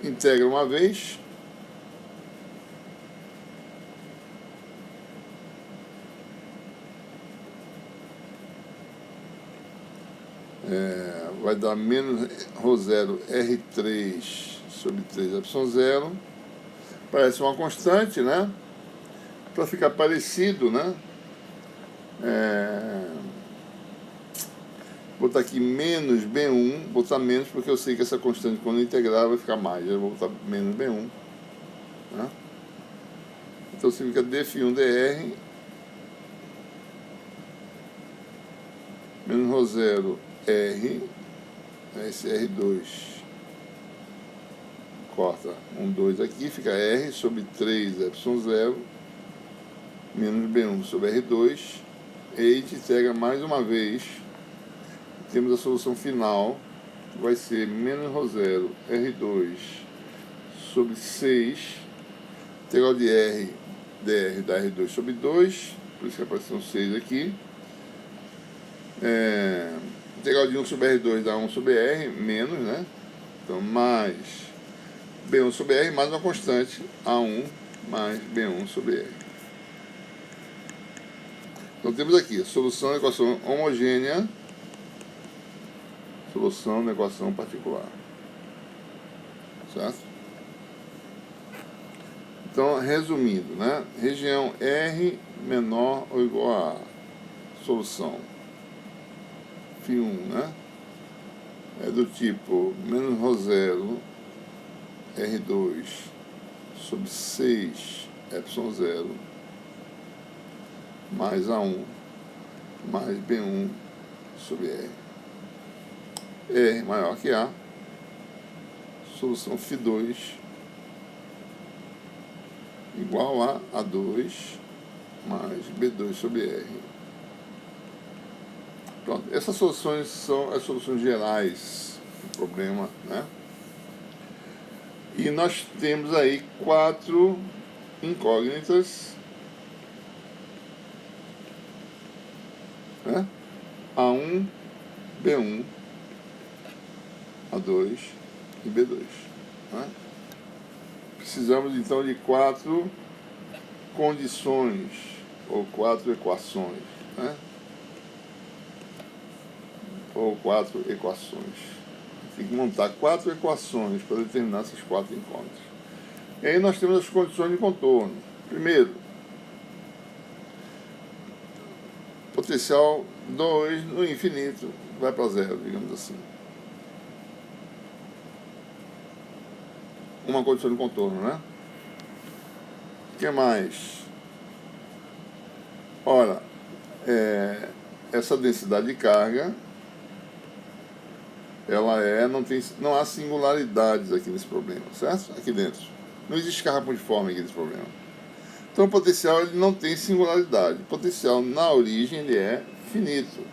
integra uma vez, vai dar menos ρ0 R3 sobre 3ε0, parece uma constante, né? Para ficar parecido, né? Botar aqui menos B1, botar menos porque eu sei que essa constante quando integrar vai ficar mais, eu vou botar menos B1, né? Então significa dφ1 dr menos ρ0 R, esse R2 corta 2 aqui, fica R sobre 3ε0 menos B1 sobre R2, e a gente integra mais uma vez, temos a solução final, que vai ser menos ρ0 R2 sobre 6, integral de R dr da R2 sobre 2, por isso que apareceu 6 aqui, integral de 1 sobre R2 dá 1 sobre R, menos, né? Então, mais B1 sobre R, mais uma constante, A1 mais B1 sobre R. Então, temos aqui a solução da equação homogênea, solução da equação particular. Certo? Então, resumindo, né? Região R menor ou igual a A. Solução φ1, né? É do tipo menos ρ0 R2 sobre 6 ε0 mais A1 mais B1 sobre R. R maior que A. Solução φ2 igual a A2 mais B2 sobre R. Pronto, essas soluções são as soluções gerais do problema, né? E nós temos aí 4 incógnitas, né? A1, B1, A2 e B2, né? Precisamos então de 4 condições ou 4 equações, né? Ou 4 equações. Tem que montar 4 equações para determinar essas 4 incógnitas. E aí nós temos as condições de contorno. Primeiro, potencial 2 no infinito vai para zero, digamos assim. Uma condição de contorno, né? O que mais? Ora, essa densidade de carga, ela não há singularidades aqui nesse problema, certo? Aqui dentro. Não existe carga pontiforme aqui nesse problema. Então o potencial ele não tem singularidade. O potencial na origem ele é finito.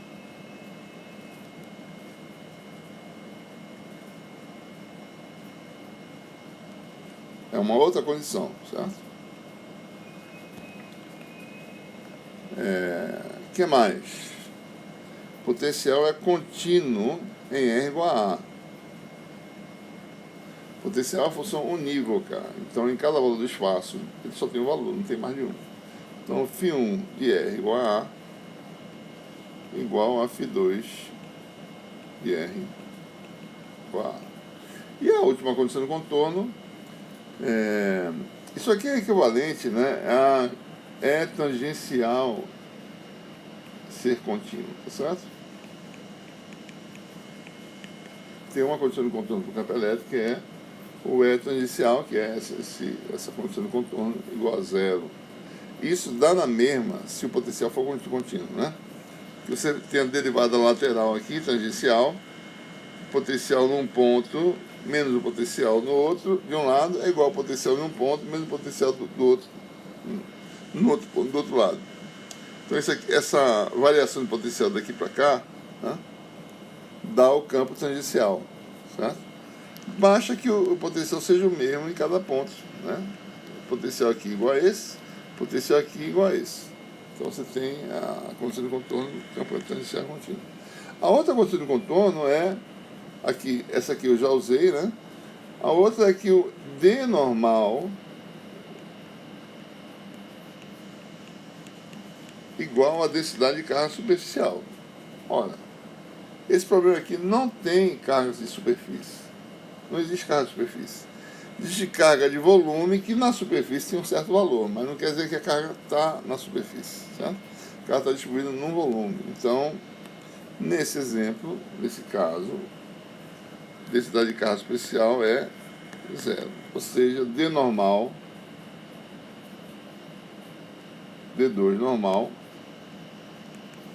É uma outra condição, certo? O que mais? O potencial é contínuo em R igual a A. O potencial é uma função unívoca. Então, em cada valor do espaço, ele só tem um valor, não tem mais de um. Então, φ1 de R igual a A igual a φ2 de R igual a A. E a última condição do contorno, isso aqui é equivalente, né, a tangencial ser contínuo, tá certo? Tem uma condição de contorno do campo elétrico que é o E tangencial, que é essa condição de contorno igual a zero. Isso dá na mesma se o potencial for contínuo, né? Que você tem a derivada lateral aqui, tangencial, potencial num ponto menos o potencial no outro, de um lado, é igual ao potencial num ponto menos o potencial do outro, do outro lado. Então essa variação de potencial daqui para cá né, dá o campo tangencial, certo? Basta que o potencial seja o mesmo em cada ponto, né? O potencial aqui igual a esse, o potencial aqui igual a esse. Então você tem a condição de contorno do campo tangencial contínuo. A outra condição de contorno é, aqui, essa aqui eu já usei, né? A outra é que o D normal igual a densidade de carga superficial. Ora, esse problema aqui não tem cargas de superfície. Não existe carga de superfície. Existe carga de volume que na superfície tem um certo valor, mas não quer dizer que a carga está na superfície, certo? A carga está distribuída num volume. Então, nesse exemplo, nesse caso, a densidade de carga superficial é zero. Ou seja, D normal, D2 normal,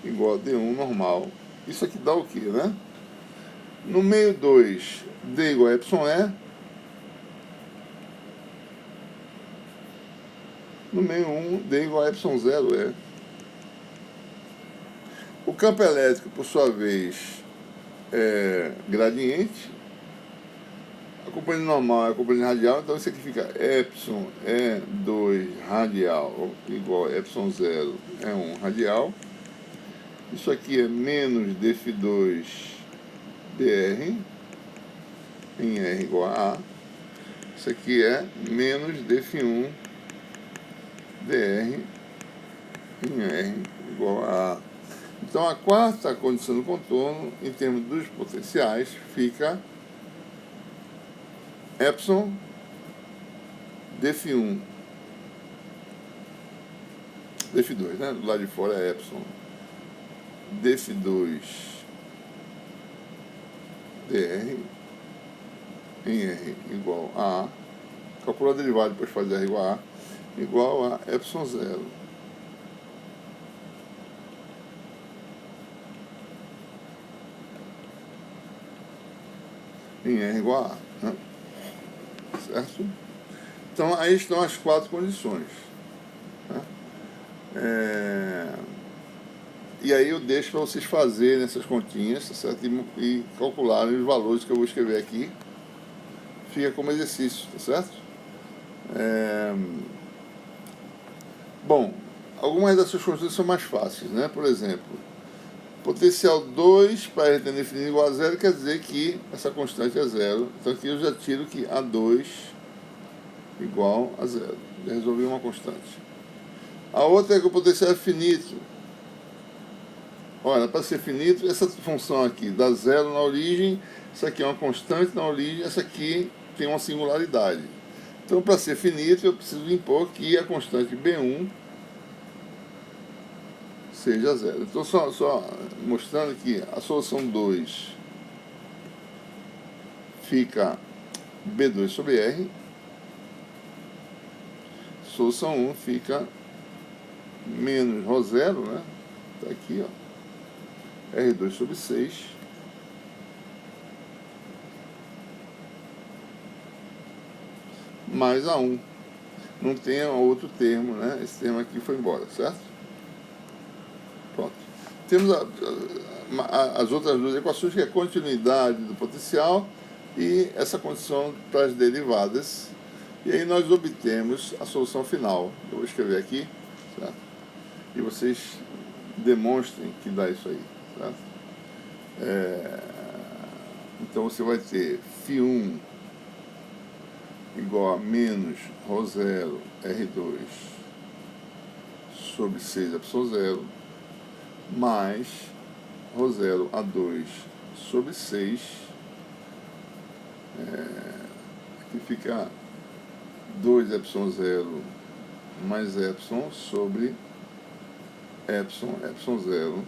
igual a D1 normal. Isso aqui dá o quê, né? No meio 2, D igual a εE. No meio 1, D igual a ε0E. O campo elétrico, por sua vez, é gradiente. A componente normal é a componente radial, então isso aqui fica εE2 radial igual a ε0 E1 radial. Isso aqui é menos dφ2 dr em R igual a A. Isso aqui é menos dφ1 dr em R igual a A. Então a quarta condição do contorno, em termos dos potenciais, fica epsilon dφ1 dφ2, né? Do lado de fora é epsilon dφ2 dr em R igual a A. Calcula a derivada, depois faz R igual a A, igual a ε0 em R igual a A, né? Certo? Então, aí estão as quatro condições, né? E aí eu deixo para vocês fazerem essas continhas, tá certo? E calcularem os valores que eu vou escrever aqui. Fica como exercício, tá certo? Bom, algumas dessas condições são mais fáceis, né? Por exemplo, potencial 2 para R definido igual a zero quer dizer que essa constante é zero. Então aqui eu já tiro que A2 igual a zero. Já resolvi uma constante. A outra é que o potencial é finito. Olha, para ser finito, essa função aqui dá zero na origem, isso aqui é uma constante na origem, essa aqui tem uma singularidade. Então, para ser finito, eu preciso impor que a constante B1 seja zero. Então, só mostrando que a solução 2 fica B2 sobre R, solução 1 fica menos ρ0, né? Está aqui, ó. R2 sobre 6 mais A1. Não tem outro termo, né? Esse termo aqui foi embora, certo? Pronto. Temos as outras duas equações, que é a continuidade do potencial e essa condição para as derivadas. E aí nós obtemos a solução final. Eu vou escrever aqui, certo? E vocês demonstrem que dá isso aí, certo? Então você vai ter φ1 igual a menos ρ0 R2 sobre 6 ε0 mais ρ0 A2 sobre 6, aqui fica 2 ε0 mais epsilon sobre ε0.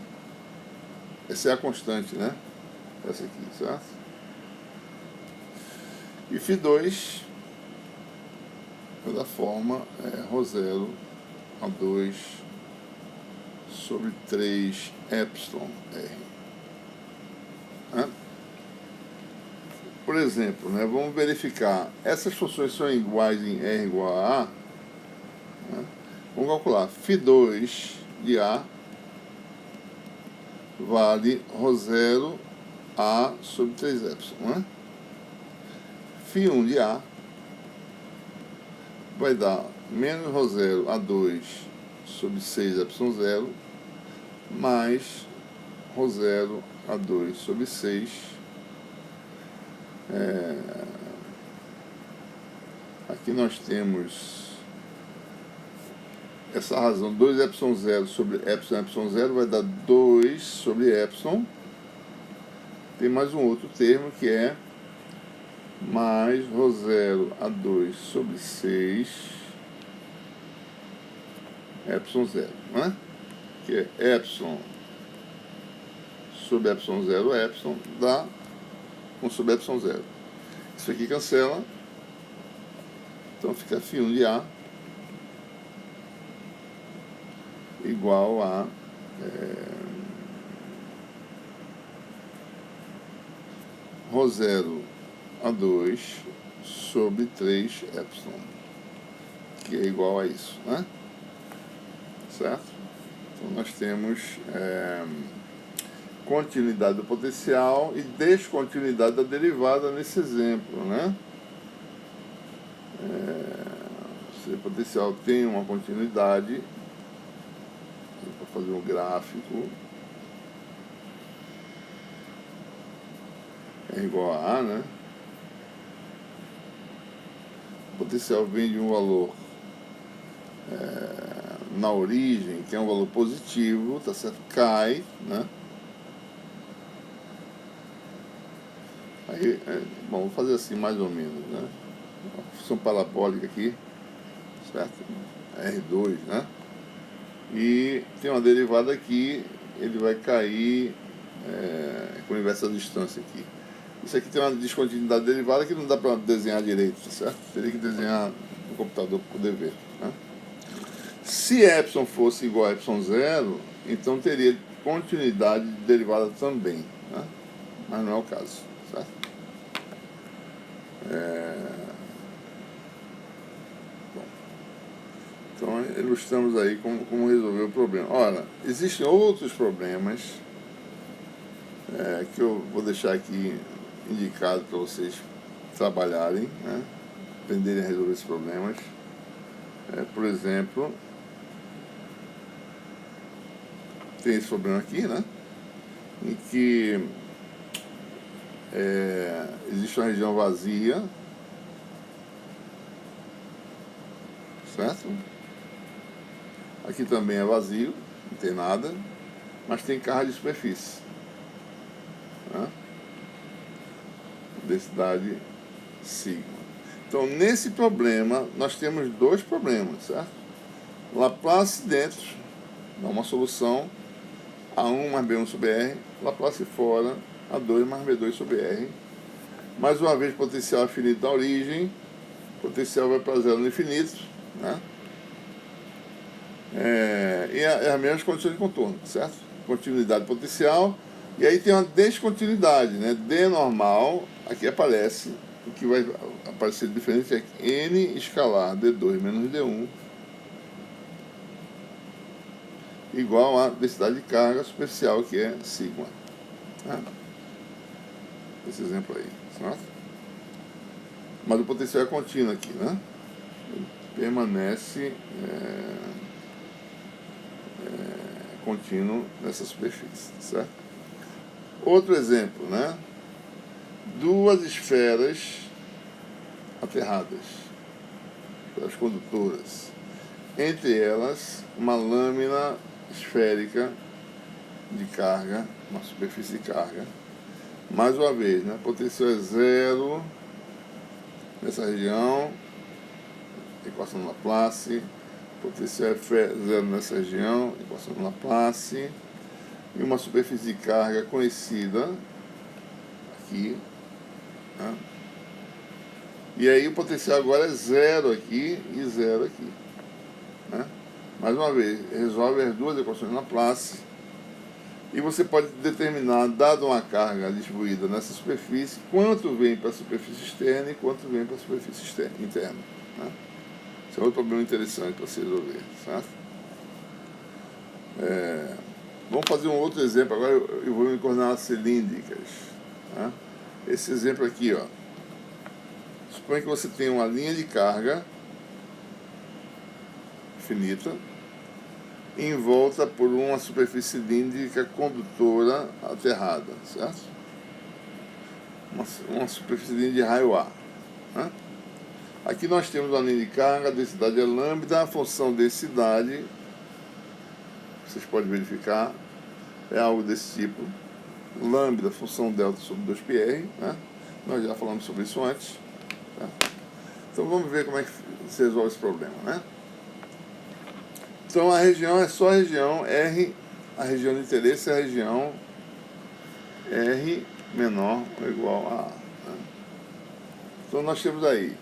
Essa é a constante, né? Essa aqui, certo? E φ2 da forma ρ0 A2 sobre 3 epsilon R. Né? Por exemplo, né, vamos verificar, essas funções são iguais em R igual a A, né? Vamos calcular φ2 de A vale ρ0 A sobre 3ε, né? Φ1 de A vai dar menos ρ0 A2 sobre 6ε0 mais ρ0 A2 sobre 6. Aqui nós temos essa razão, 2ε0 sobre ε0 vai dar 2 sobre ε. Tem mais um outro termo que é mais ρ0 A2 sobre 6 ε0, né? Que é ε sobre ε0, dá 1 sobre ε0. Isso aqui cancela, então fica φ1 de A igual a ρ0 A2 sobre 3ε, que é igual a isso, né? Certo? Então nós temos continuidade do potencial e descontinuidade da derivada nesse exemplo, né? Se o potencial tem uma continuidade, vou fazer um gráfico, é igual a A, né? O potencial vem de um valor na origem, que é um valor positivo, tá certo? Cai, né? Aí, bom, vou fazer assim mais ou menos, né? Uma função parabólica aqui, certo? R2, né? E tem uma derivada aqui, ele vai cair com o inverso da distância aqui. Isso aqui tem uma descontinuidade derivada que não dá para desenhar direito, tá certo? Teria que desenhar no computador para poder ver, né? Se ε fosse igual a ε0, então teria continuidade de derivada também, né? Mas não é o caso, certo? Bom, então ilustramos aí como resolver o problema. Ora, existem outros problemas que eu vou deixar aqui indicado para vocês trabalharem, né? Aprenderem a resolver esses problemas. Por exemplo, tem esse problema aqui, né? Em que existe uma região vazia, certo? Aqui também é vazio, não tem nada, mas tem carga de superfície, né? Densidade sigma. Então, nesse problema, nós temos dois problemas, certo? Laplace dentro dá uma solução, A1 mais B1 sobre R, Laplace fora, A2 mais B2 sobre R. Mais uma vez, potencial finito da origem, potencial vai para zero no infinito, né? E as mesmas condições de contorno, certo? Continuidade potencial, e aí tem uma descontinuidade, né? D normal, aqui aparece, o que vai aparecer diferente é N escalar D2 menos D1 igual a densidade de carga superficial, que é sigma, né? Esse exemplo aí, certo? Mas o potencial é contínuo aqui, né? Ele permanece contínuo nessa superfície, certo? Outro exemplo, né? Duas esferas aterradas pelas condutoras, entre elas uma lâmina esférica de carga, uma superfície de carga. Mais uma vez, né? Potencial é zero nessa região, equação de Laplace. Potencial é zero nessa região, equação de Laplace. E uma superfície de carga conhecida aqui, né? E aí o potencial agora é zero aqui e zero aqui, né? Mais uma vez, resolve as duas equações de Laplace e você pode determinar, dado uma carga distribuída nessa superfície, quanto vem para a superfície externa e quanto vem para a superfície interna, né? Esse é outro problema interessante para se resolver, certo? Vamos fazer um outro exemplo. Agora eu vou me coordenadas cilíndricas. Tá? Esse exemplo aqui, ó. Suponha que você tem uma linha de carga finita em volta por uma superfície cilíndrica condutora aterrada, certo? Uma superfície cilíndrica de raio A. Né? Aqui nós temos uma linha de carga, a densidade é lambda, a função densidade, vocês podem verificar, é algo desse tipo. Lambda, função delta sobre 2πr, né? Nós já falamos sobre isso antes. Tá? Então vamos ver como é que se resolve esse problema, né? Então a região é só a região R, a região de interesse é a região R menor ou igual a A. Né? Então nós temos aí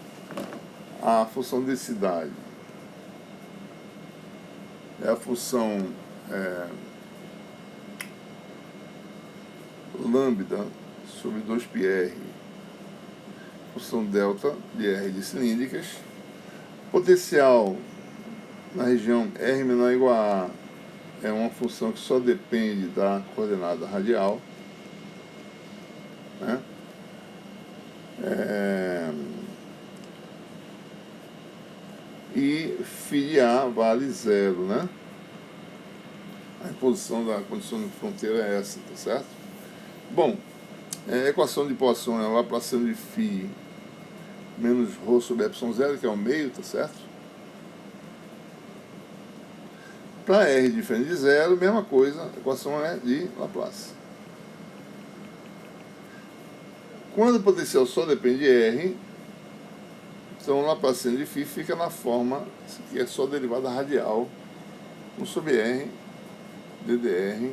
a função densidade, é a função lambda sobre 2πr, função delta de R de cilíndricas, potencial na região R menor ou igual a A é uma função que só depende da coordenada radial, né? E φ A vale 0, né? A imposição da condição de fronteira é essa, tá certo? Bom, a equação de Poisson é o Laplaciano de φ menos ρ sobre ε0, que é o meio, tá certo? Para R diferente de 0, mesma coisa, a equação é de Laplace. Quando o potencial só depende de R, então o Laplaciano de φ fica na forma que é só derivada radial, 1 sobre R, ddr,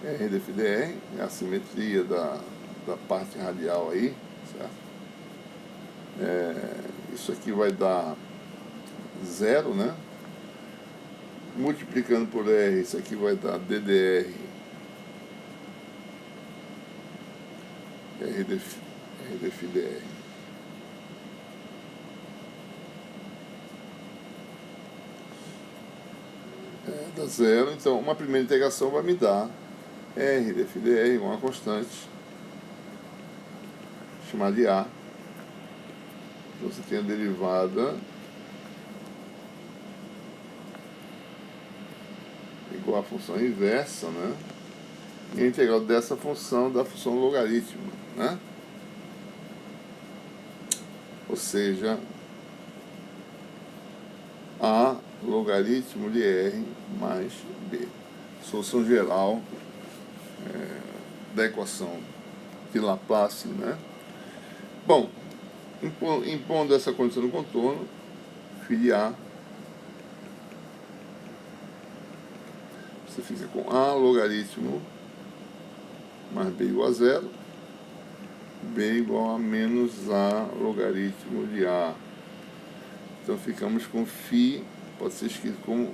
R dφ dr, é a simetria da parte radial aí, certo? Isso aqui vai dar 0, né? Multiplicando por R, isso aqui vai dar ddr, R dφ dr. Dá 0, então uma primeira integração vai me dar R dφ dr igual a uma constante chamada de A. Então você tem a derivada igual à função inversa, né? E a integral dessa função da função logaritmo, né? Ou seja, A logaritmo de R mais B. Solução geral da equação de Laplace, né? Bom, impondo essa condição no contorno, φ de A, você fica com A logaritmo mais B igual a 0, B igual a menos A logaritmo de A. Então ficamos com φ, pode ser escrito como,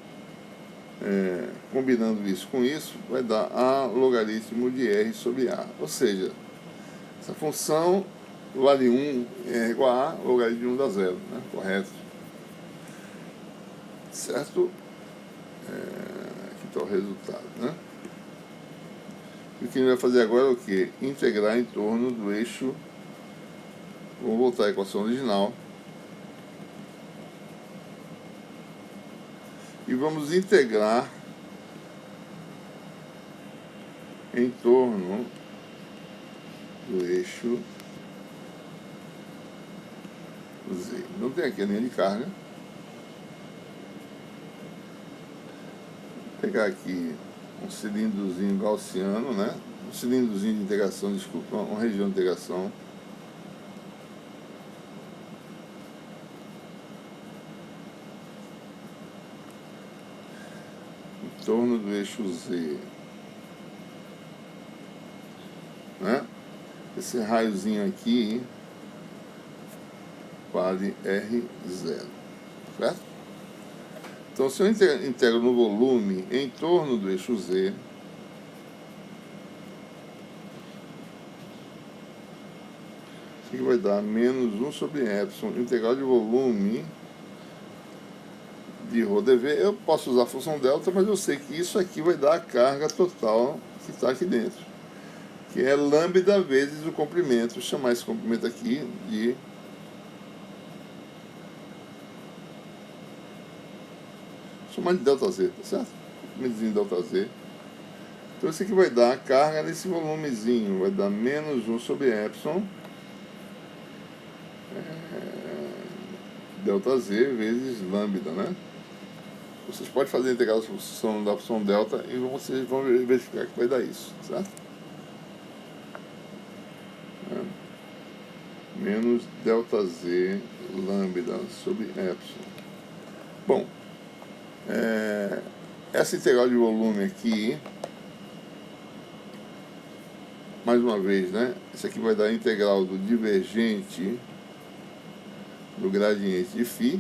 combinando isso com isso, vai dar A logaritmo de R sobre A. Ou seja, essa função vale 1 é igual a A, logaritmo de 1 dá 0, né? Correto? Certo? Aqui está o resultado, né? E o que a gente vai fazer agora é o quê? Integrar em torno do eixo. Vou voltar à equação original. E vamos integrar em torno do eixo Z. Não tem aqui a linha de carga. Vou pegar aqui um cilindrozinho gaussiano, né? Um cilindrozinho de integração, desculpa, uma região de integração. Em torno do eixo Z. Né? Esse raiozinho aqui vale R0, certo? Então, se eu integro no volume em torno do eixo Z, isso aqui vai dar menos 1 sobre epsilon, integral de volume de ρdV, eu posso usar a função delta, mas eu sei que isso aqui vai dar a carga total que está aqui dentro, que é lambda vezes o comprimento. Vou chamar esse comprimento aqui de delta Z, tá certo? Comprimentozinho delta Z. Então isso aqui vai dar a carga nesse volumezinho, vai dar menos 1 sobre epsilon delta Z vezes lambda, né? Vocês podem fazer a integral da função delta e vocês vão verificar que vai dar isso, certo? Menos delta Z lambda sobre epsilon. Bom, essa integral de volume aqui, mais uma vez, né? Isso aqui vai dar a integral do divergente do gradiente de φ,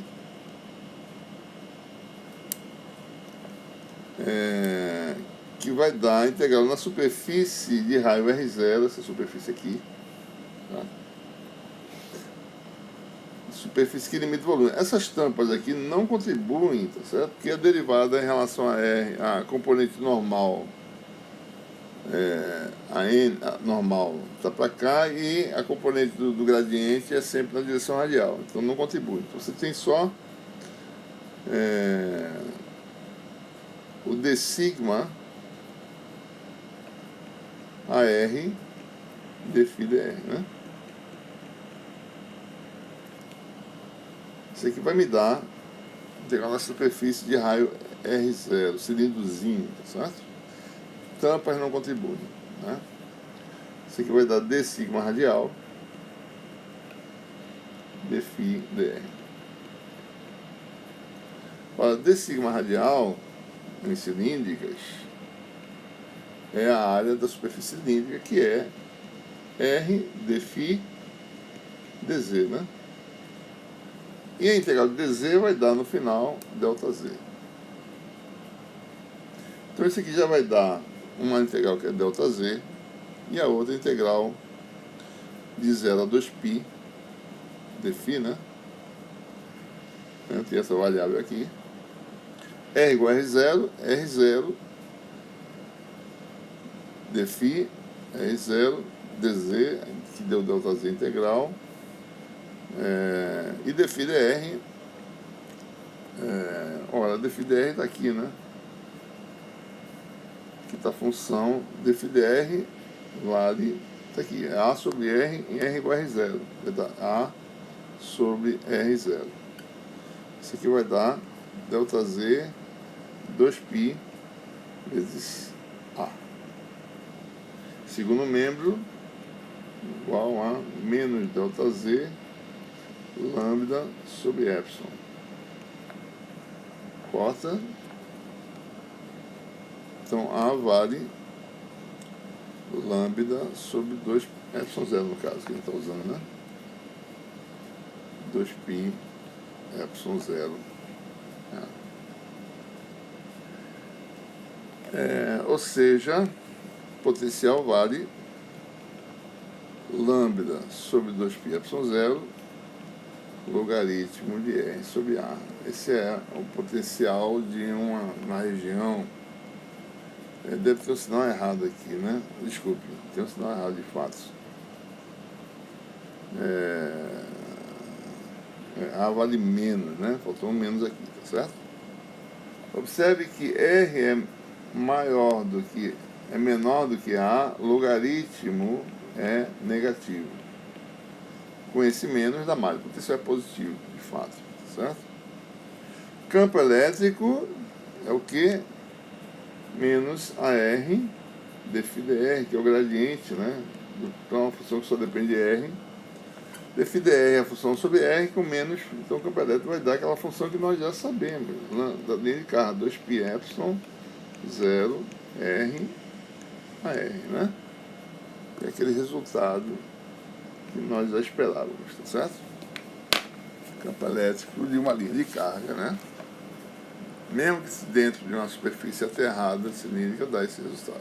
que vai dar a integral na superfície de raio R0, essa superfície aqui, tá? Superfície que limita o volume. Essas tampas aqui não contribuem, tá certo? Porque a derivada em relação a R, a componente normal, a N normal está para cá, e a componente do gradiente é sempre na direção radial, então não contribui. Então você tem só o d sigma AR d φ dr, né? Isso aqui vai me dar integral na superfície de raio R0, cilindrozinho, tá certo? Tampas não contribuem, né? Isso aqui vai dar d sigma radial d φ dr. Para d sigma radial em cilíndricas é a área da superfície cilíndrica, que é R d φ dz, né? E a integral de dz vai dar no final delta z. Então esse aqui já vai dar uma integral que é delta z e a outra integral de 0 a 2π dφ, né? Tem essa variável aqui. R igual a R0, R0 dφ, R0 dz, que deu delta z integral, e dφ dr, olha, dφ dr está aqui, né? Aqui está a função dφ dr vale, está aqui, é A sobre R em R igual a R0, vai dar A sobre R0. Isso aqui vai dar delta z 2π vezes A. Segundo membro igual a menos delta z lambda sobre epsilon. Corta. Então A vale lambda sobre 2 epsilon 0, no caso que a gente está usando, né? 2π epsilon 0. Ou seja, potencial vale lambda sobre 2π epsilon 0 logaritmo de R sobre A. Esse é o potencial de uma região. Deve ter um sinal errado aqui, né? Desculpe, tem um sinal errado de fato. A vale menos, né? Faltou um menos aqui, tá certo? Observe que R é menor do que A, logaritmo é negativo. Com esse menos dá mais, porque isso é positivo, de fato, certo? Campo elétrico é o que? Menos AR dφ dr, que é o gradiente, né? Então, a função que só depende de R. Dφ dr é a função sobre R com menos, então o campo elétrico vai dar aquela função que nós já sabemos, né? Da linha de carga, 2π epsilon 0 R a R, né? É aquele resultado que nós já esperávamos, tá certo? Campo elétrico de uma linha de carga, né? Mesmo que dentro de uma superfície aterrada cilíndrica dá esse resultado.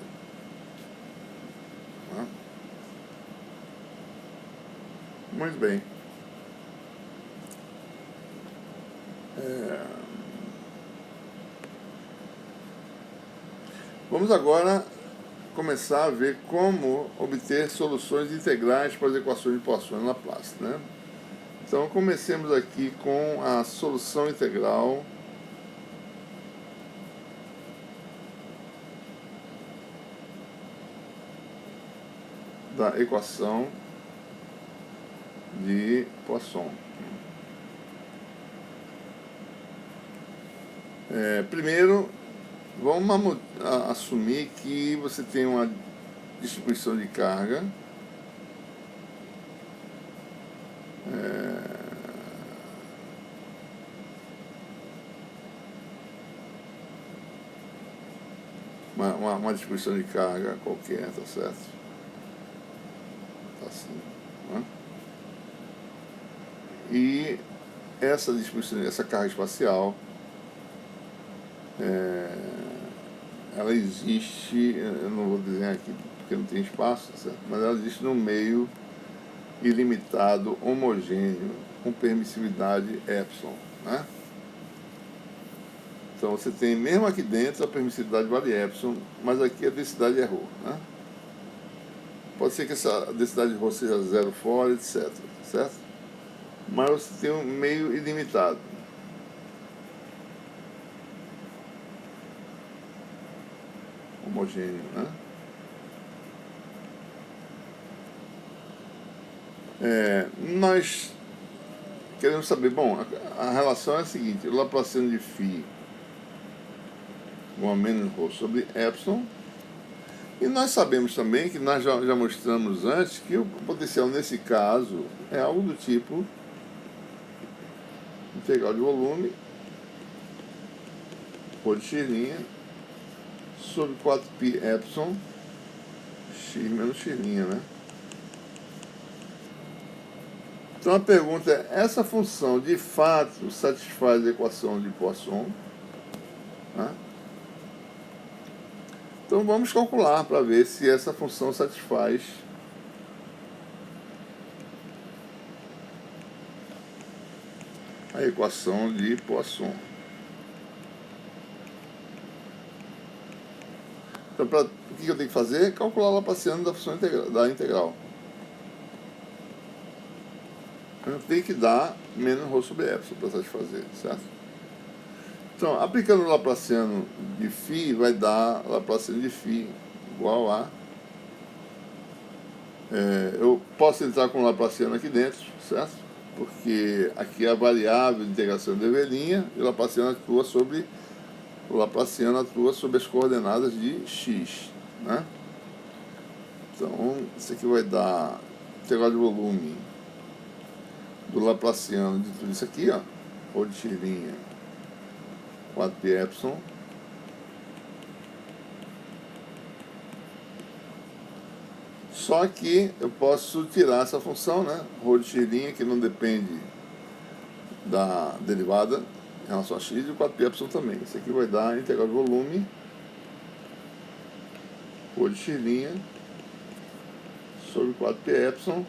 Tá? Muito bem. Vamos agora começar a ver como obter soluções integrais para as equações de Poisson e Laplace, né? Então, comecemos aqui com a solução integral da equação de Poisson. Primeiro, vamos assumir que você tem uma distribuição de carga uma distribuição de carga qualquer, tá certo? Tá assim, né? E essa distribuição, essa carga espacial, ela existe, eu não vou desenhar aqui porque não tem espaço, certo? Mas ela existe num meio ilimitado, homogêneo, com permissividade epsilon, né? Então você tem, mesmo aqui dentro, a permissividade vale epsilon, mas aqui a densidade é ρ, né? Pode ser que essa densidade de ρ seja zero fora, etc, certo? Mas você tem um meio ilimitado. Homogêneo, né? Nós queremos saber, bom, a relação é a seguinte: o Laplaciano de φ igual a menos ρ sobre epsilon. E nós sabemos também, que nós já mostramos antes, que o potencial nesse caso é algo do tipo integral de volume ρ de x' sobre 4π epsilon x menos x', né? Então a pergunta é: essa função de fato satisfaz a equação de Poisson? Né? Então vamos calcular para ver se essa função satisfaz a equação de Poisson. Então, o que eu tenho que fazer? Calcular o Laplaciano da função da integral. Eu tenho que dar menos ρ sobre epsilon para satisfazer, certo? Então, aplicando o Laplaciano de φ, vai dar Laplaciano de φ igual a... eu posso entrar com o Laplaciano aqui dentro, certo? Porque aqui é a variável de integração de Evelinha e o Laplaciano atua sobre as coordenadas de x, né? Então, isso aqui vai dar integral de volume do Laplaciano de tudo isso aqui, ó, ρ de x', 4π epsilon só que eu posso tirar essa função, né, ρ de x' que não depende da derivada em relação a x, e o 4π epsilon também. Isso aqui vai dar a integral de volume ρ de x' sobre 4π epsilon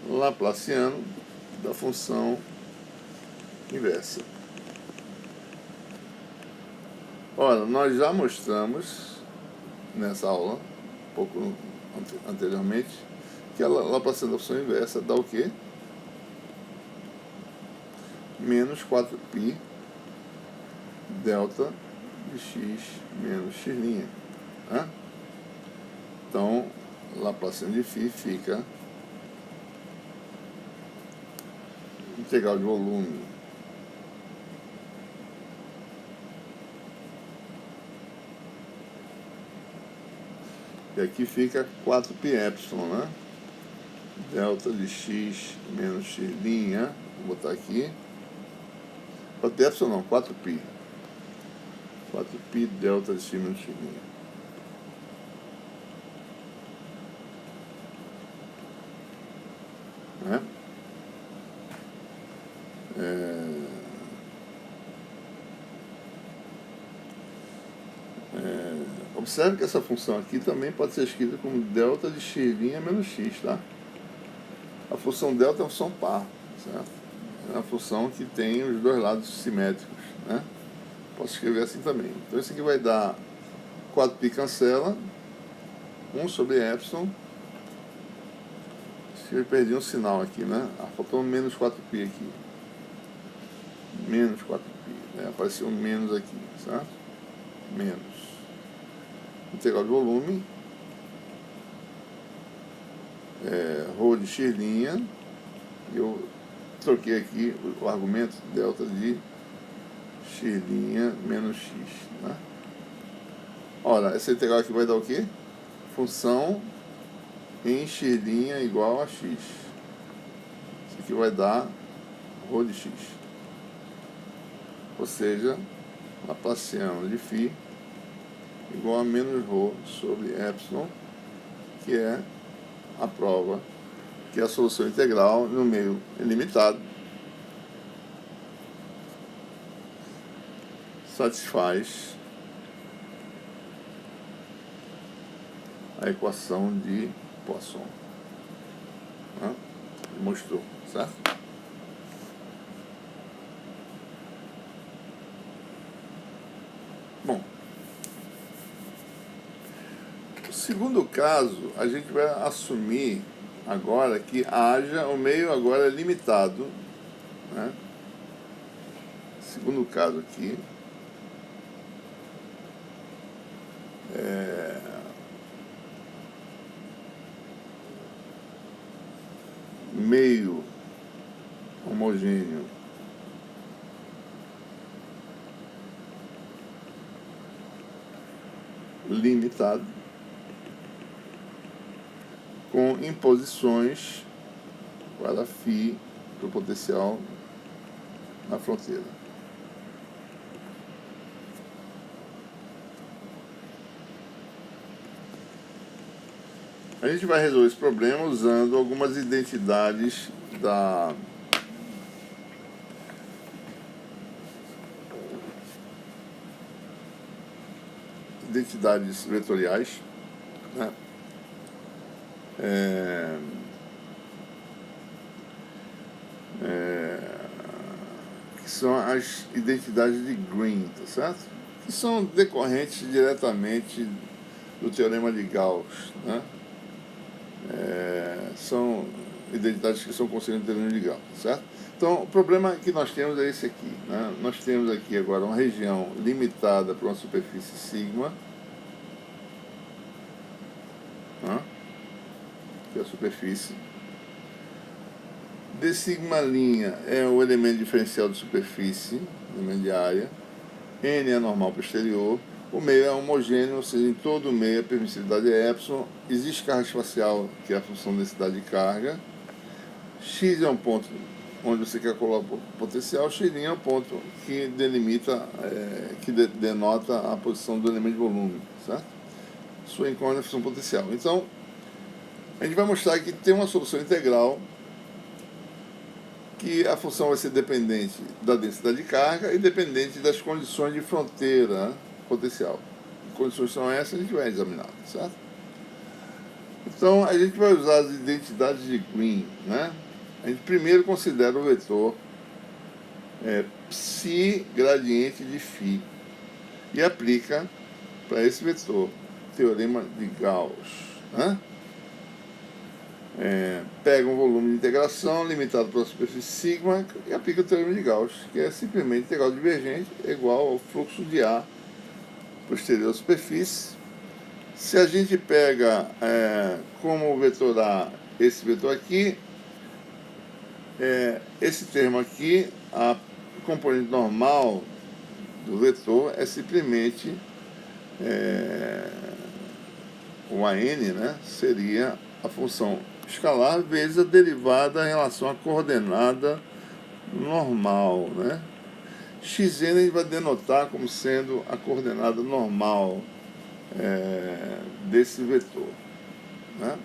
Laplaciano da função inversa. Ora, nós já mostramos nessa aula, um pouco anteriormente, que a Laplaciano da função inversa dá o quê? Menos 4π delta de x menos x'. Né? Então, Laplaciano de φ fica integral de volume e aqui fica 4π epsilon, né? Delta de x menos x', vou botar aqui 4π epsilon não, 4π delta de x menos x'. Né? Observe que essa função aqui também pode ser escrita como delta de x' menos x, tá? A função delta é uma função par, certo? é uma função que tem os dois lados simétricos, né? Posso escrever assim também. Então isso aqui vai dar 4π cancela, 1 sobre epsilon. Eu perdi um sinal aqui, né? Faltou um menos 4π aqui. Menos 4π, né? Apareceu um menos aqui, certo? Menos. Integral de volume. Rho de x'. Eu troquei aqui o argumento delta de x' menos x, né? Ora, essa integral aqui vai dar o quê? Função em x' igual a x. Isso aqui vai dar rho de x. Ou seja, Laplaciano de φ igual a menos rho sobre epsilon, que é a prova que a solução integral no meio ilimitado satisfaz a equação de Poisson. Mostrou, certo? Bom, no segundo caso, a gente vai assumir agora que haja o meio agora limitado, né? Segundo caso aqui, meio homogêneo limitado com imposições para φ do potencial na fronteira. A gente vai resolver esse problema usando algumas identidades identidades vetoriais, né? Que são as identidades de Green, tá certo? Que são decorrentes diretamente do teorema de Gauss, né? São identidades que são conseguidas no teorema de Gauss, tá certo? Então, o problema que nós temos é esse aqui, né? Nós temos aqui agora uma região limitada para uma superfície sigma, né? Que é a superfície. D sigma' é o elemento diferencial de superfície, elemento de área. N é normal posterior. O meio é homogêneo, ou seja, em todo o meio a permissividade é epsilon. Existe carga espacial, que é a função da densidade de carga. X é um ponto onde você quer colocar o potencial. X' é um ponto que delimita, denota a posição do elemento de volume, certo? Sua incógnita é a função potencial. Então, a gente vai mostrar que tem uma solução integral que a função vai ser dependente da densidade de carga e dependente das condições de fronteira potencial. Que condições são essas? A gente vai examinar, certo? Então, a gente vai usar as identidades de Green, né? A gente primeiro considera o vetor psi gradiente de φ e aplica para esse vetor teorema de Gauss, né? Pega um volume de integração limitado para a superfície sigma e aplica o teorema de Gauss, que é simplesmente integral divergente igual ao fluxo de ar posterior à superfície. Se a gente pega como vetor A esse vetor aqui, esse termo aqui, a componente normal do vetor é simplesmente o AN, né? Seria a função escalar vezes a derivada em relação à coordenada normal, né? Xn a gente vai denotar como sendo a coordenada normal desse vetor, né?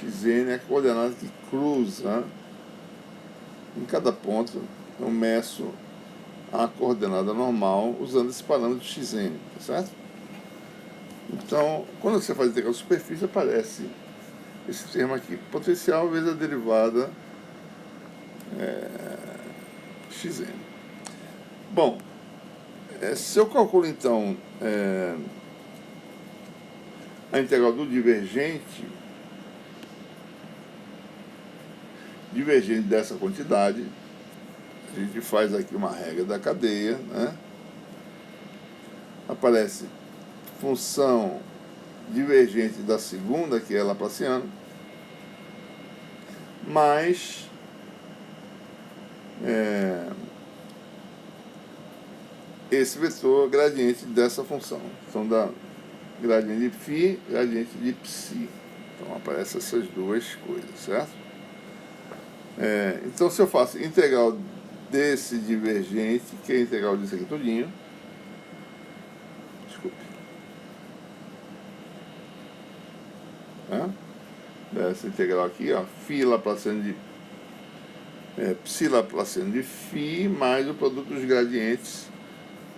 Xn é a coordenada que cruza em cada ponto. Eu meço a coordenada normal usando esse parâmetro Xn, tá certo? Então, quando você faz integral de superfície, aparece esse termo aqui, potencial vezes a derivada xn. Bom, se eu calculo então a integral do divergente dessa quantidade, a gente faz aqui uma regra da cadeia, né? Aparece função divergente da segunda, que é laplaciano, mais esse vetor gradiente dessa função. Então dá gradiente de φ, gradiente de psi. Então aparecem essas duas coisas, certo? Então se eu faço integral desse divergente, que é a integral disso aqui todinho, desculpe, dessa integral aqui, ó, φ laplaciano de psi laplaciano de φ mais o produto dos gradientes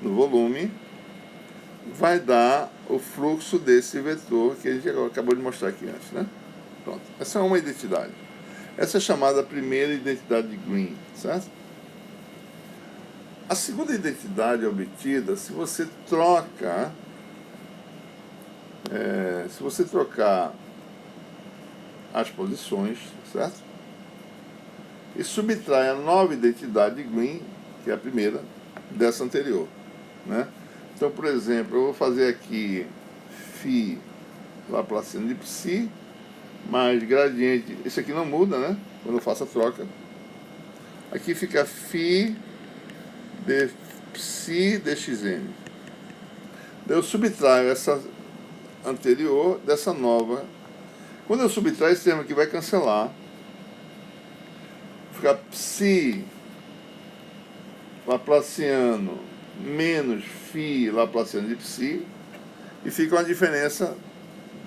no volume, vai dar o fluxo desse vetor que a gente acabou de mostrar aqui antes, né? Pronto. Essa é uma identidade. Essa é chamada primeira identidade de Green, certo? A segunda identidade é obtida se você troca, se você trocar as posições, certo? E subtrai a nova identidade de Green, que é a primeira, dessa anterior, né? Então, por exemplo, eu vou fazer aqui φ laplaciano de psi mais gradiente, isso aqui não muda, né? Quando eu faço a troca. Aqui fica φ de psi dxn. Eu subtraio essa anterior dessa nova. Quando eu subtraio, esse termo aqui vai cancelar. Fica psi laplaciano menos φ laplaciano de psi, e fica uma diferença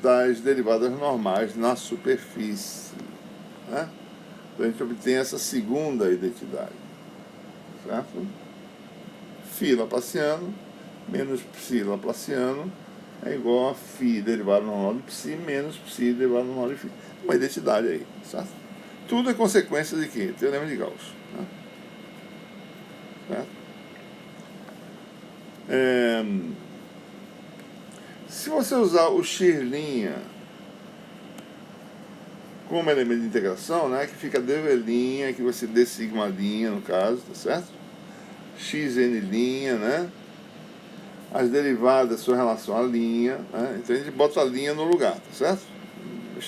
das derivadas normais na superfície, né? Então a gente obtém essa segunda identidade, certo? Φ laplaciano menos psi laplaciano é igual a φ derivada normal de psi menos psi derivada normal de φ. Uma identidade aí, certo? Tudo é consequência de quê? Teorema de Gauss, né? Certo? Se você usar o x' como elemento de integração, né, que fica dv', aqui vai ser d sigma' no caso, tá certo? xn', né? As derivadas são em relação à linha, né? Então a gente bota a linha no lugar, tá certo?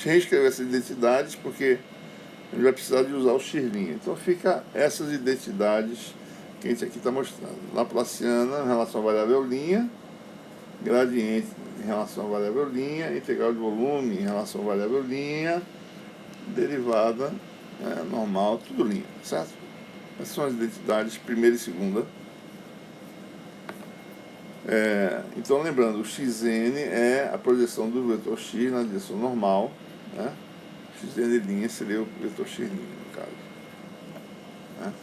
Reescrever essas identidades porque a gente vai precisar de usar o x'. Então fica essas identidades que a gente aqui está mostrando. Laplaciana em relação à variável linha, gradiente em relação à variável linha, integral de volume em relação à variável linha, derivada normal, tudo linha, certo? Essas são as identidades primeira e segunda. Então, lembrando, o xn é a projeção do vetor x na direção normal, né? Xn' seria o vetor x', no caso, né?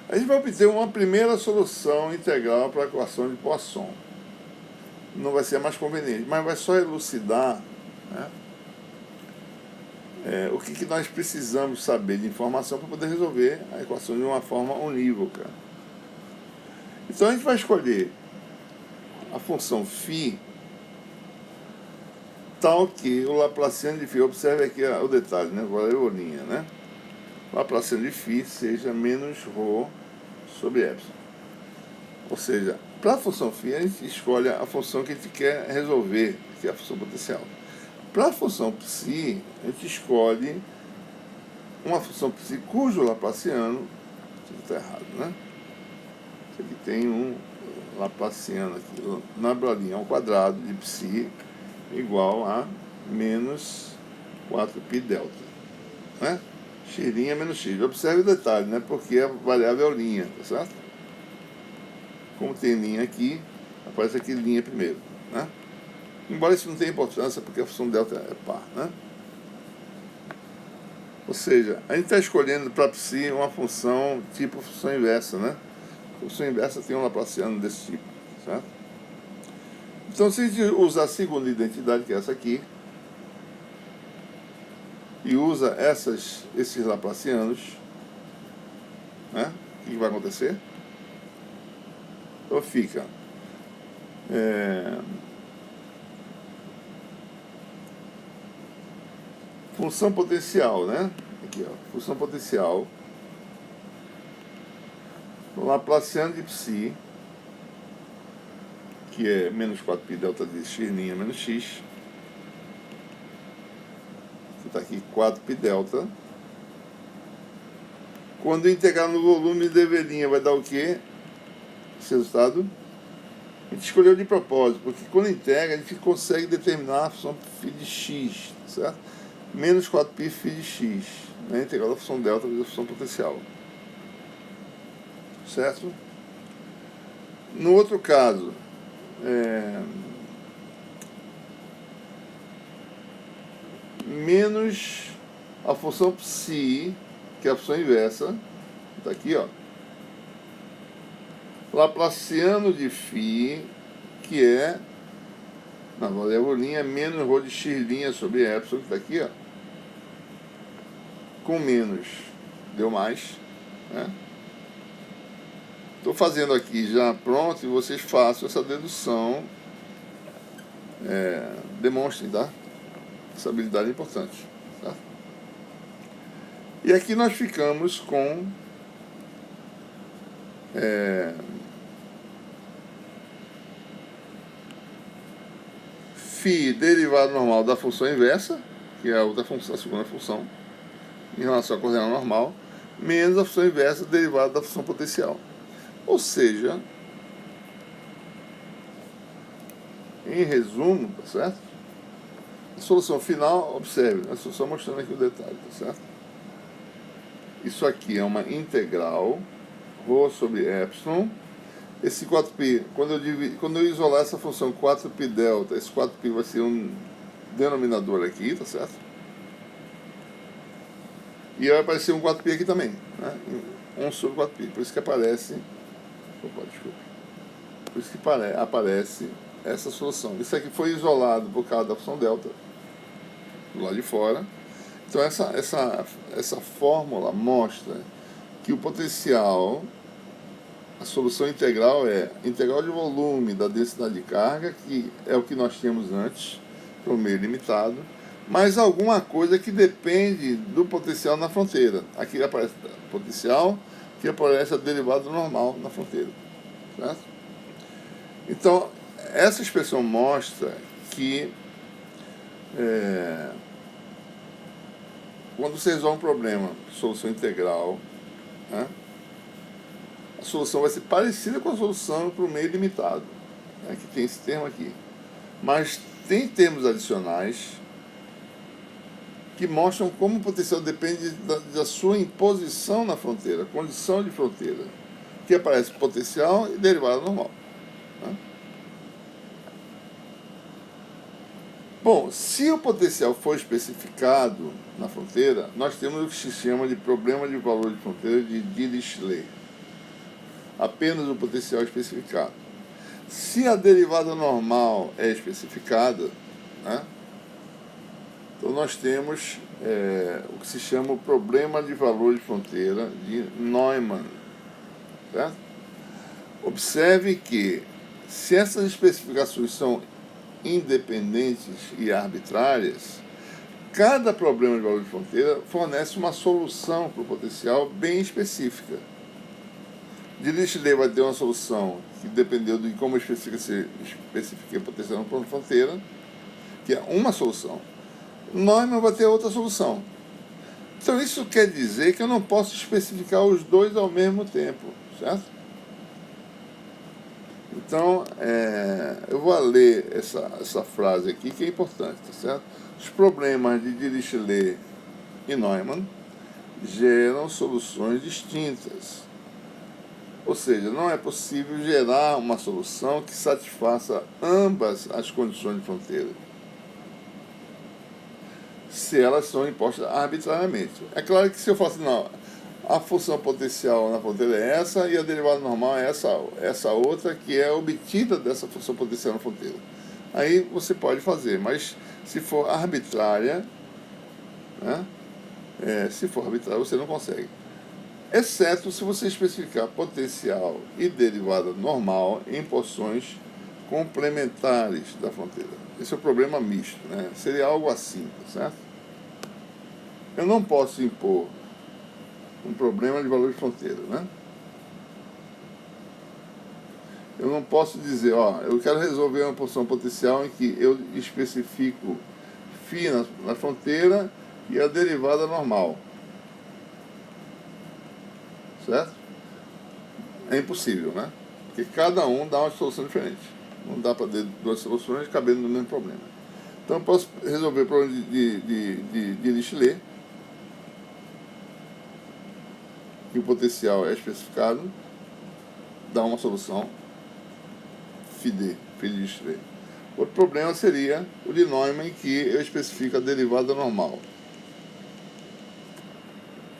A gente vai obter uma primeira solução integral para a equação de Poisson. Não vai ser mais conveniente, mas vai só elucidar, né, o que nós precisamos saber de informação para poder resolver a equação de uma forma unívoca. Então a gente vai escolher a função φ tal que o Laplaciano de φ, observe aqui o detalhe, né, variável linha, né? Laplaciano de φ seja menos ρ sobre epsilon. Ou seja, para a função φ a gente escolhe a função que a gente quer resolver, que é a função potencial. Para a função psi, a gente escolhe uma função psi cujo Laplaciano, isso está errado, né? Isso aqui tem um Laplaciano aqui, na bolinha ao quadrado de psi igual a menos 4π delta, né? X' menos x. Observe o detalhe, né? Porque a variável é linha, tá certo? Como tem linha aqui, aparece aqui linha primeiro, né? Embora isso não tenha importância, porque a função delta é par, né? Ou seja, a gente está escolhendo para psi uma função tipo função inversa, né? A função inversa tem um Laplaciano desse tipo, certo? Então, se a gente usar a segunda identidade, que é essa aqui, e usa esses laplacianos, né? O que vai acontecer? Então fica função potencial, né? Aqui, ó, função potencial, laplaciano de psi, que é menos 4π delta de x' menos x, que está aqui 4π delta. Quando integrar no volume de vai dar o quê? Esse resultado? A gente escolheu de propósito, porque quando integra a gente consegue determinar a função φ de x, certo? Menos 4π φ de x, né? Integral da função delta vezes a função potencial. Certo? No outro caso, menos a função psi, que é a função inversa, está aqui, ó, laplaciano de φ, que é, na variável linha, menos rho de x' sobre epsilon, que está aqui, ó, com menos, deu mais, né? Estou fazendo aqui já pronto e vocês façam essa dedução, demonstrem, tá? Essa habilidade é importante, tá? E aqui nós ficamos com φ derivado normal da função inversa, que é a outra função, a segunda função, em relação à coordenada normal, menos a função inversa derivada da função potencial. Ou seja, em resumo, tá certo? A solução final, observe, eu estou só mostrando aqui o detalhe, tá certo? Isso aqui é uma integral, rho sobre epsilon. Esse 4π, quando eu isolar essa função 4π delta, esse 4π vai ser um denominador aqui, tá certo? E vai aparecer um 4π aqui também, né? 1 sobre 4π, por isso que aparece... Opa, desculpa. Por isso que aparece essa solução. Isso aqui foi isolado por causa da função delta, do lado de fora. Então essa fórmula mostra que o potencial, a solução integral é integral de volume da densidade de carga, que é o que nós tínhamos antes, para o meio limitado, mais alguma coisa que depende do potencial na fronteira. Aqui aparece o potencial, que aparece a derivada normal na fronteira, certo? Então, essa expressão mostra que quando você resolve um problema, solução integral, né, a solução vai ser parecida com a solução para o meio limitado, né, que tem esse termo aqui. Mas tem termos adicionais que mostram como o potencial depende da sua imposição na fronteira, condição de fronteira, que aparece potencial e derivada normal, né? Bom, se o potencial for especificado na fronteira, nós temos o que se chama de problema de valor de fronteira de Dirichlet. Apenas o potencial especificado. Se a derivada normal é especificada, né, então nós temos o que se chama o problema de valor de fronteira de Neumann. Certo? Observe que, se essas especificações são independentes e arbitrárias, cada problema de valor de fronteira fornece uma solução para o potencial bem específica. Dirichlet vai ter uma solução que dependeu de como eu especifiquei o potencial na fronteira, que é uma solução. Neumann vai ter outra solução. Então isso quer dizer que eu não posso especificar os dois ao mesmo tempo, certo? Então, eu vou ler essa frase aqui, que é importante, tá certo? Os problemas de Dirichlet e Neumann geram soluções distintas. Ou seja, não é possível gerar uma solução que satisfaça ambas as condições de fronteira, se elas são impostas arbitrariamente. É claro que se eu falar assim, não, a função potencial na fronteira é essa e a derivada normal é essa outra que é obtida dessa função potencial na fronteira. Aí você pode fazer, mas se for arbitrária, né, Se for arbitrário, você não consegue. Exceto se você especificar potencial e derivada normal em porções complementares da fronteira. Esse é o problema misto, né? Seria algo assim, certo? Eu não posso impor um problema de valor de fronteira, né? Eu não posso dizer, eu quero resolver uma porção potencial em que eu especifico φ na fronteira e a derivada normal. Certo? É impossível, né? Porque cada um dá uma solução diferente. Não dá para ter duas soluções cabendo no mesmo problema. Então eu posso resolver o problema de Dirichlet, que o potencial é especificado, dá uma solução φ de Dirichlet. Outro problema seria o de Neumann, que eu especifico a derivada normal.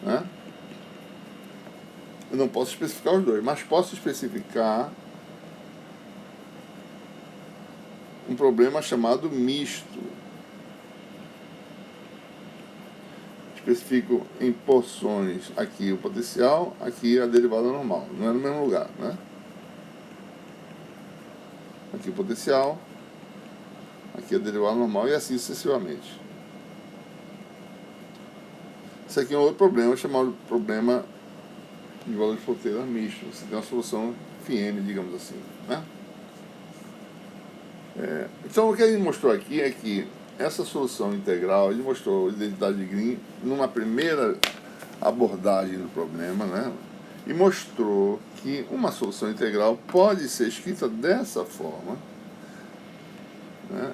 Né? Eu não posso especificar os dois, mas posso especificar um problema chamado misto. Especifico em porções aqui o potencial, aqui a derivada normal. Não é no mesmo lugar, né? Aqui o potencial, aqui a derivada normal e assim sucessivamente. Isso aqui é um outro problema chamado problema de valor de fronteira misto. Você tem uma solução φm, digamos assim, né? Então o que ele mostrou aqui é que essa solução integral, ele mostrou a identidade de Green numa primeira abordagem do problema, né? E mostrou que uma solução integral pode ser escrita dessa forma, né?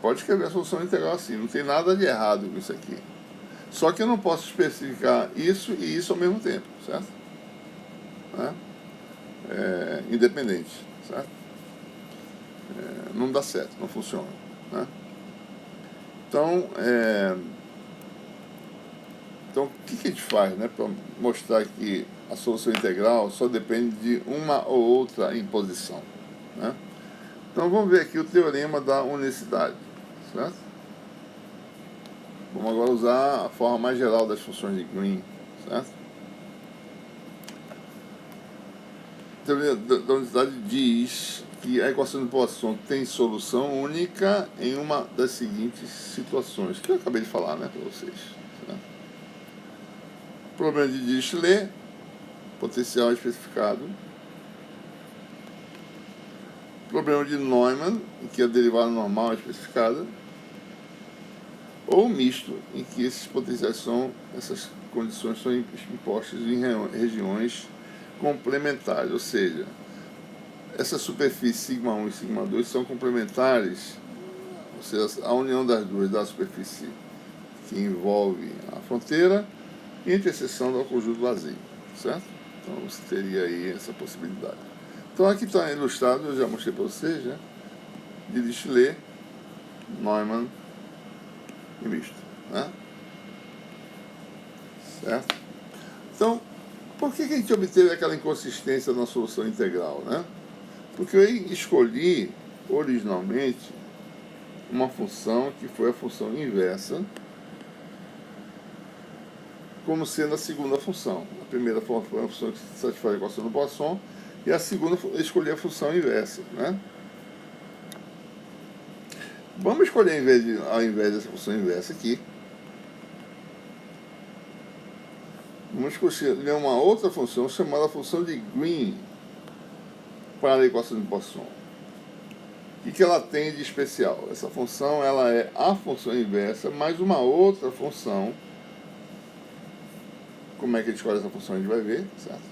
Pode escrever a solução integral assim, não tem nada de errado com isso aqui. Só que eu não posso especificar isso e isso ao mesmo tempo, certo? Né? Independente, certo? Não dá certo, não funciona, né? Então, o que a gente faz, né, para mostrar que a solução integral só depende de uma ou outra imposição, né? Então vamos ver aqui o teorema da unicidade, certo? Vamos agora usar a forma mais geral das funções de Green, certo? O teorema da unicidade diz que a equação de Poisson tem solução única em uma das seguintes situações, que eu acabei de falar, né, para vocês. Certo? Problema de Dirichlet, potencial especificado. Problema de Neumann, em que a derivada normal é especificada. Ou misto, em que esses potenciais essas condições são impostas em regiões complementares, ou seja, essa superfície σ1 e σ2 são complementares, ou seja, a união das duas da superfície que envolve a fronteira e a interseção do conjunto vazio, certo? Então você teria aí essa possibilidade. Então aqui está ilustrado, eu já mostrei para vocês, né? Dirichlet, Neumann e misto, né? Certo? Então, por que a gente obteve aquela inconsistência na solução integral, né? Porque eu escolhi originalmente uma função que foi a função inversa como sendo a segunda função. A primeira foi a função que satisfaz a equação do Poisson e a segunda eu escolhi a função inversa, né? Vamos escolher ao invés dessa função inversa aqui, vamos escolher uma outra função chamada função de Green para a equação de Poisson. O que ela tem de especial? Essa função ela é a função inversa mais uma outra função. Como é que a gente escolhe essa função? A gente vai ver, certo?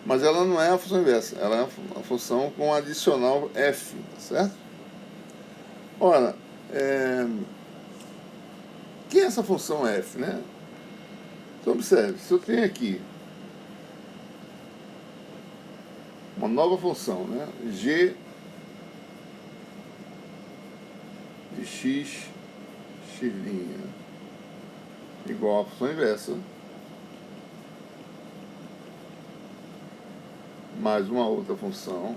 Mas ela não é a função inversa, ela é a função com adicional f, certo? Ora, que é essa função f, né? Então observe, se eu tenho aqui uma nova função, né? G de x igual à função inversa mais uma outra função.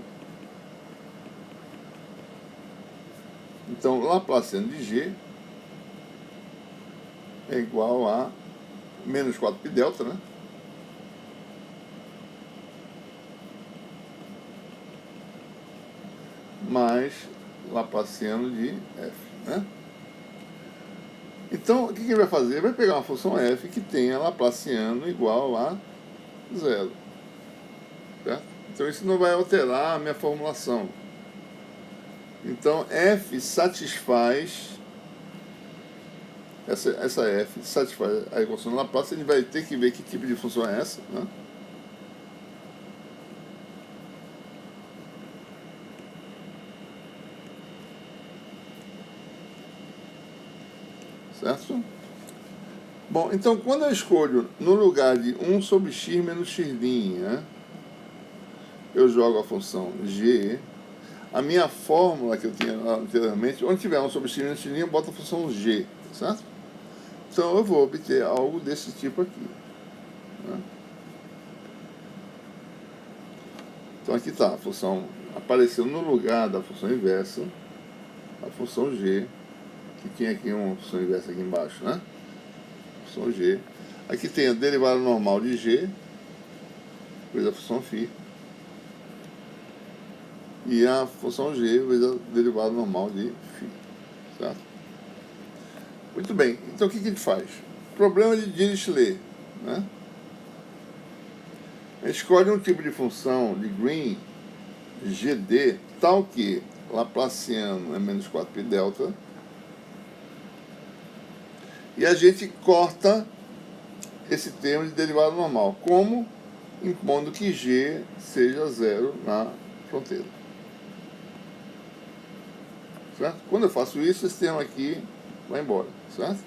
Então, Laplaciano de G é igual a menos 4π delta, né? Mais Laplaciano de f, né? Então, o que ele vai fazer? Ele vai pegar uma função f que tenha Laplaciano igual a 0. Certo? Então, isso não vai alterar a minha formulação. Então, f satisfaz... Essa f satisfaz a equação de Laplace. Ele vai ter que ver que tipo de função é essa, né? Certo? Bom, então quando eu escolho no lugar de 1 sobre x menos x', né, eu jogo a função g, a minha fórmula que eu tinha anteriormente, onde tiver 1 sobre x menos x', eu boto a função g, certo? Então eu vou obter algo desse tipo aqui, né? Então aqui está, a função apareceu no lugar da função inversa, a função g, que tinha aqui uma função inversa aqui embaixo, né? Função g. Aqui tem a derivada normal de g, vezes a função φ, e a função g vezes a derivada normal de φ, certo? Muito bem, então o que a gente faz? Problema de Dirichlet, né? A gente escolhe um tipo de função de Green, GD, tal que Laplaciano é menos 4π delta, e a gente corta esse termo de derivada normal, como impondo que g seja 0 na fronteira. Certo? Quando eu faço isso, esse termo aqui vai embora, certo?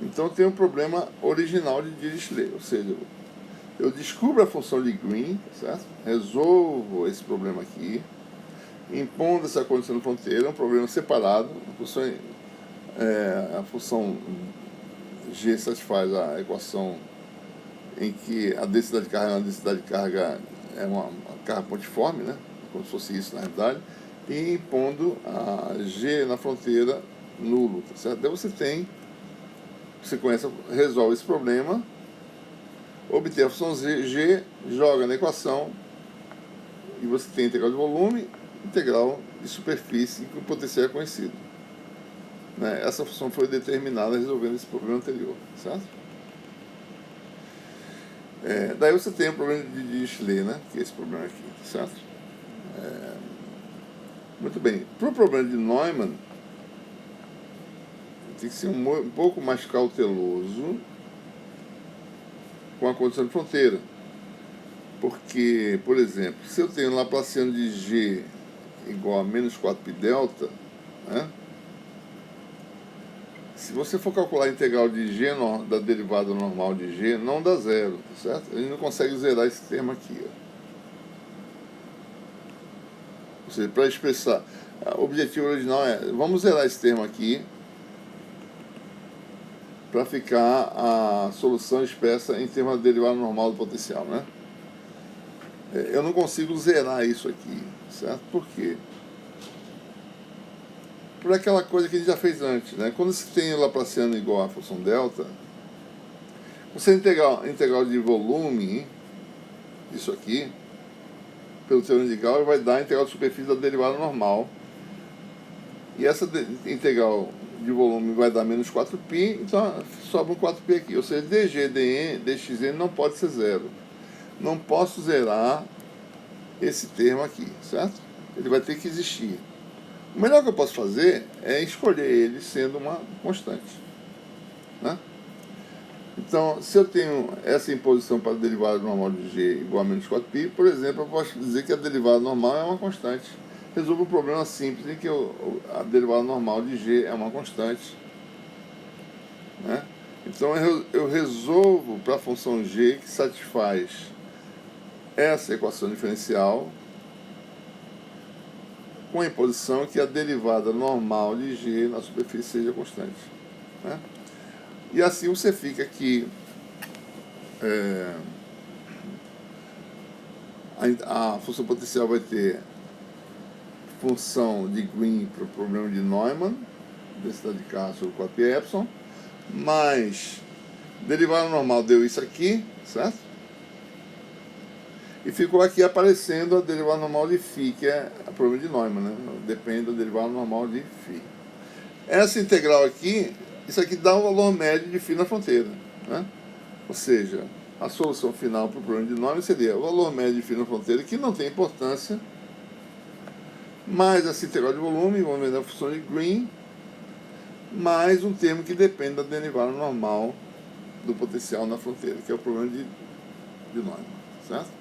Então tem um problema original de Dirichlet, ou seja, eu descubro a função de Green, certo? Resolvo esse problema aqui, impondo essa condição de fronteira, um problema separado, a função G satisfaz a equação em que a densidade de carga é uma carga pontiforme, né? Como se fosse isso na realidade, e impondo a G na fronteira nulo, tá certo? Daí você resolve esse problema, obter a função G, joga na equação, e você tem integral de volume, integral de superfície, que o potencial é conhecido. Né? Essa função foi determinada resolvendo esse problema anterior, certo? Daí você tem o problema de Dirichlet, né? Que é esse problema aqui, certo? Muito bem. Para o problema de Neumann, tem que ser um pouco mais cauteloso com a condição de fronteira. Porque, por exemplo, se eu tenho um Laplaciano de G igual a menos 4π delta, né? Se você for calcular a integral de G da derivada normal de G, não dá zero, certo? A gente não consegue zerar esse termo aqui. Ó. Ou seja, para expressar, o objetivo original é, vamos zerar esse termo aqui para ficar a solução expressa em termos da derivada normal do potencial, né? Eu não consigo zerar isso aqui, certo? Por quê? Por aquela coisa que a gente já fez antes, né? Quando você tem o Laplaciano igual à função delta, você integral de volume, isso aqui, pelo teorema de Gauss, vai dar a integral de superfície da derivada normal. E essa integral de volume vai dar menos 4π, então sobra um 4π aqui. Ou seja, dg, dxn não pode ser zero. Não posso zerar esse termo aqui, certo? Ele vai ter que existir. O melhor que eu posso fazer é escolher ele sendo uma constante, né? Então, se eu tenho essa imposição para a derivada normal de g igual a menos 4π, por exemplo, eu posso dizer que a derivada normal é uma constante. Resolvo um problema simples em que a derivada normal de g é uma constante, né? Então, eu resolvo para a função g que satisfaz essa equação diferencial com a imposição que a derivada normal de g na superfície seja constante, né? E assim você fica aqui a função potencial vai ter função de Green para o problema de Neumann, densidade de carga sobre 4π epsilon, mais Derivada normal deu isso aqui, certo? E ficou aqui aparecendo a derivada normal de φ, que é a problema de Neumann, né? Depende da derivada normal de φ. Essa integral aqui, isso aqui dá o valor médio de φ na fronteira, né? Ou seja, a solução final para o problema de Neumann seria o valor médio de φ na fronteira, que não tem importância, mais essa integral de volume, volume da função de Green, mais um termo que depende da derivada normal do potencial na fronteira, que é o problema de Neumann, certo?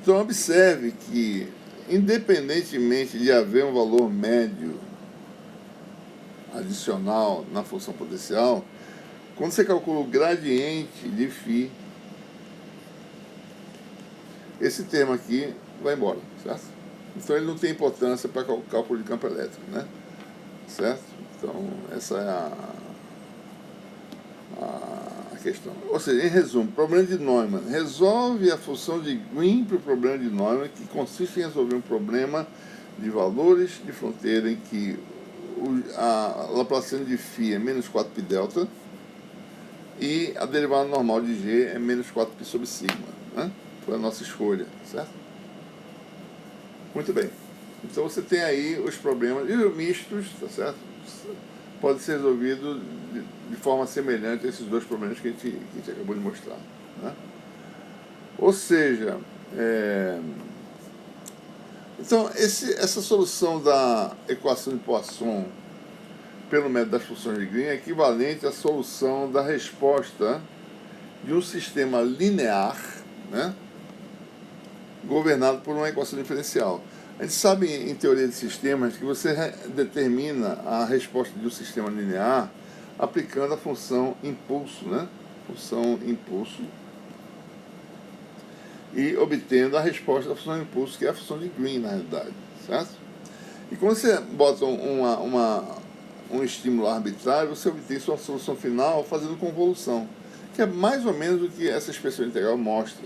Então observe que, independentemente de haver um valor médio adicional na função potencial, quando você calcula o gradiente de φ, esse termo aqui vai embora, certo? Então ele não tem importância para o cálculo de campo elétrico, né? Certo? Então essa é a questão. Ou seja, em resumo, problema de Neumann resolve a função de Green para o problema de Neumann, que consiste em resolver um problema de valores de fronteira em que a Laplaciana de φ é menos 4π delta e a derivada normal de G é menos 4π sobre sigma, né? Foi a nossa escolha, certo? Muito bem. Então você tem aí os problemas mistos, tá certo? Pode ser resolvido de forma semelhante a esses dois problemas que a gente acabou de mostrar, né? Ou seja, então essa solução da equação de Poisson pelo método das funções de Green é equivalente à solução da resposta de um sistema linear, né, governado por uma equação diferencial. A gente sabe, em teoria de sistemas, que você determina a resposta de um sistema linear aplicando a função impulso, né? Função impulso, e obtendo a resposta da função impulso, que é a função de Green, na realidade, certo? E quando você bota um estímulo arbitrário, você obtém sua solução final fazendo convolução, que é mais ou menos o que essa expressão integral mostra,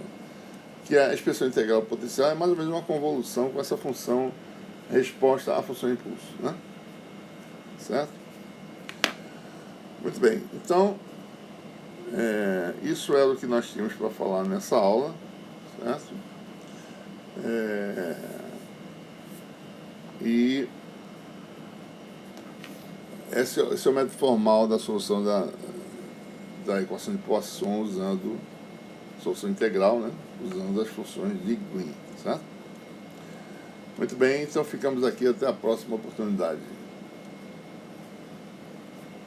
que a expressão integral potencial é mais ou menos uma convolução com essa função resposta à função impulso, né? Certo? Muito bem, então isso era o que nós tínhamos para falar nessa aula, certo? E esse é o método formal da solução da equação de Poisson usando solução integral, né? Usando as funções de Green, certo? Muito bem, então ficamos aqui até a próxima oportunidade.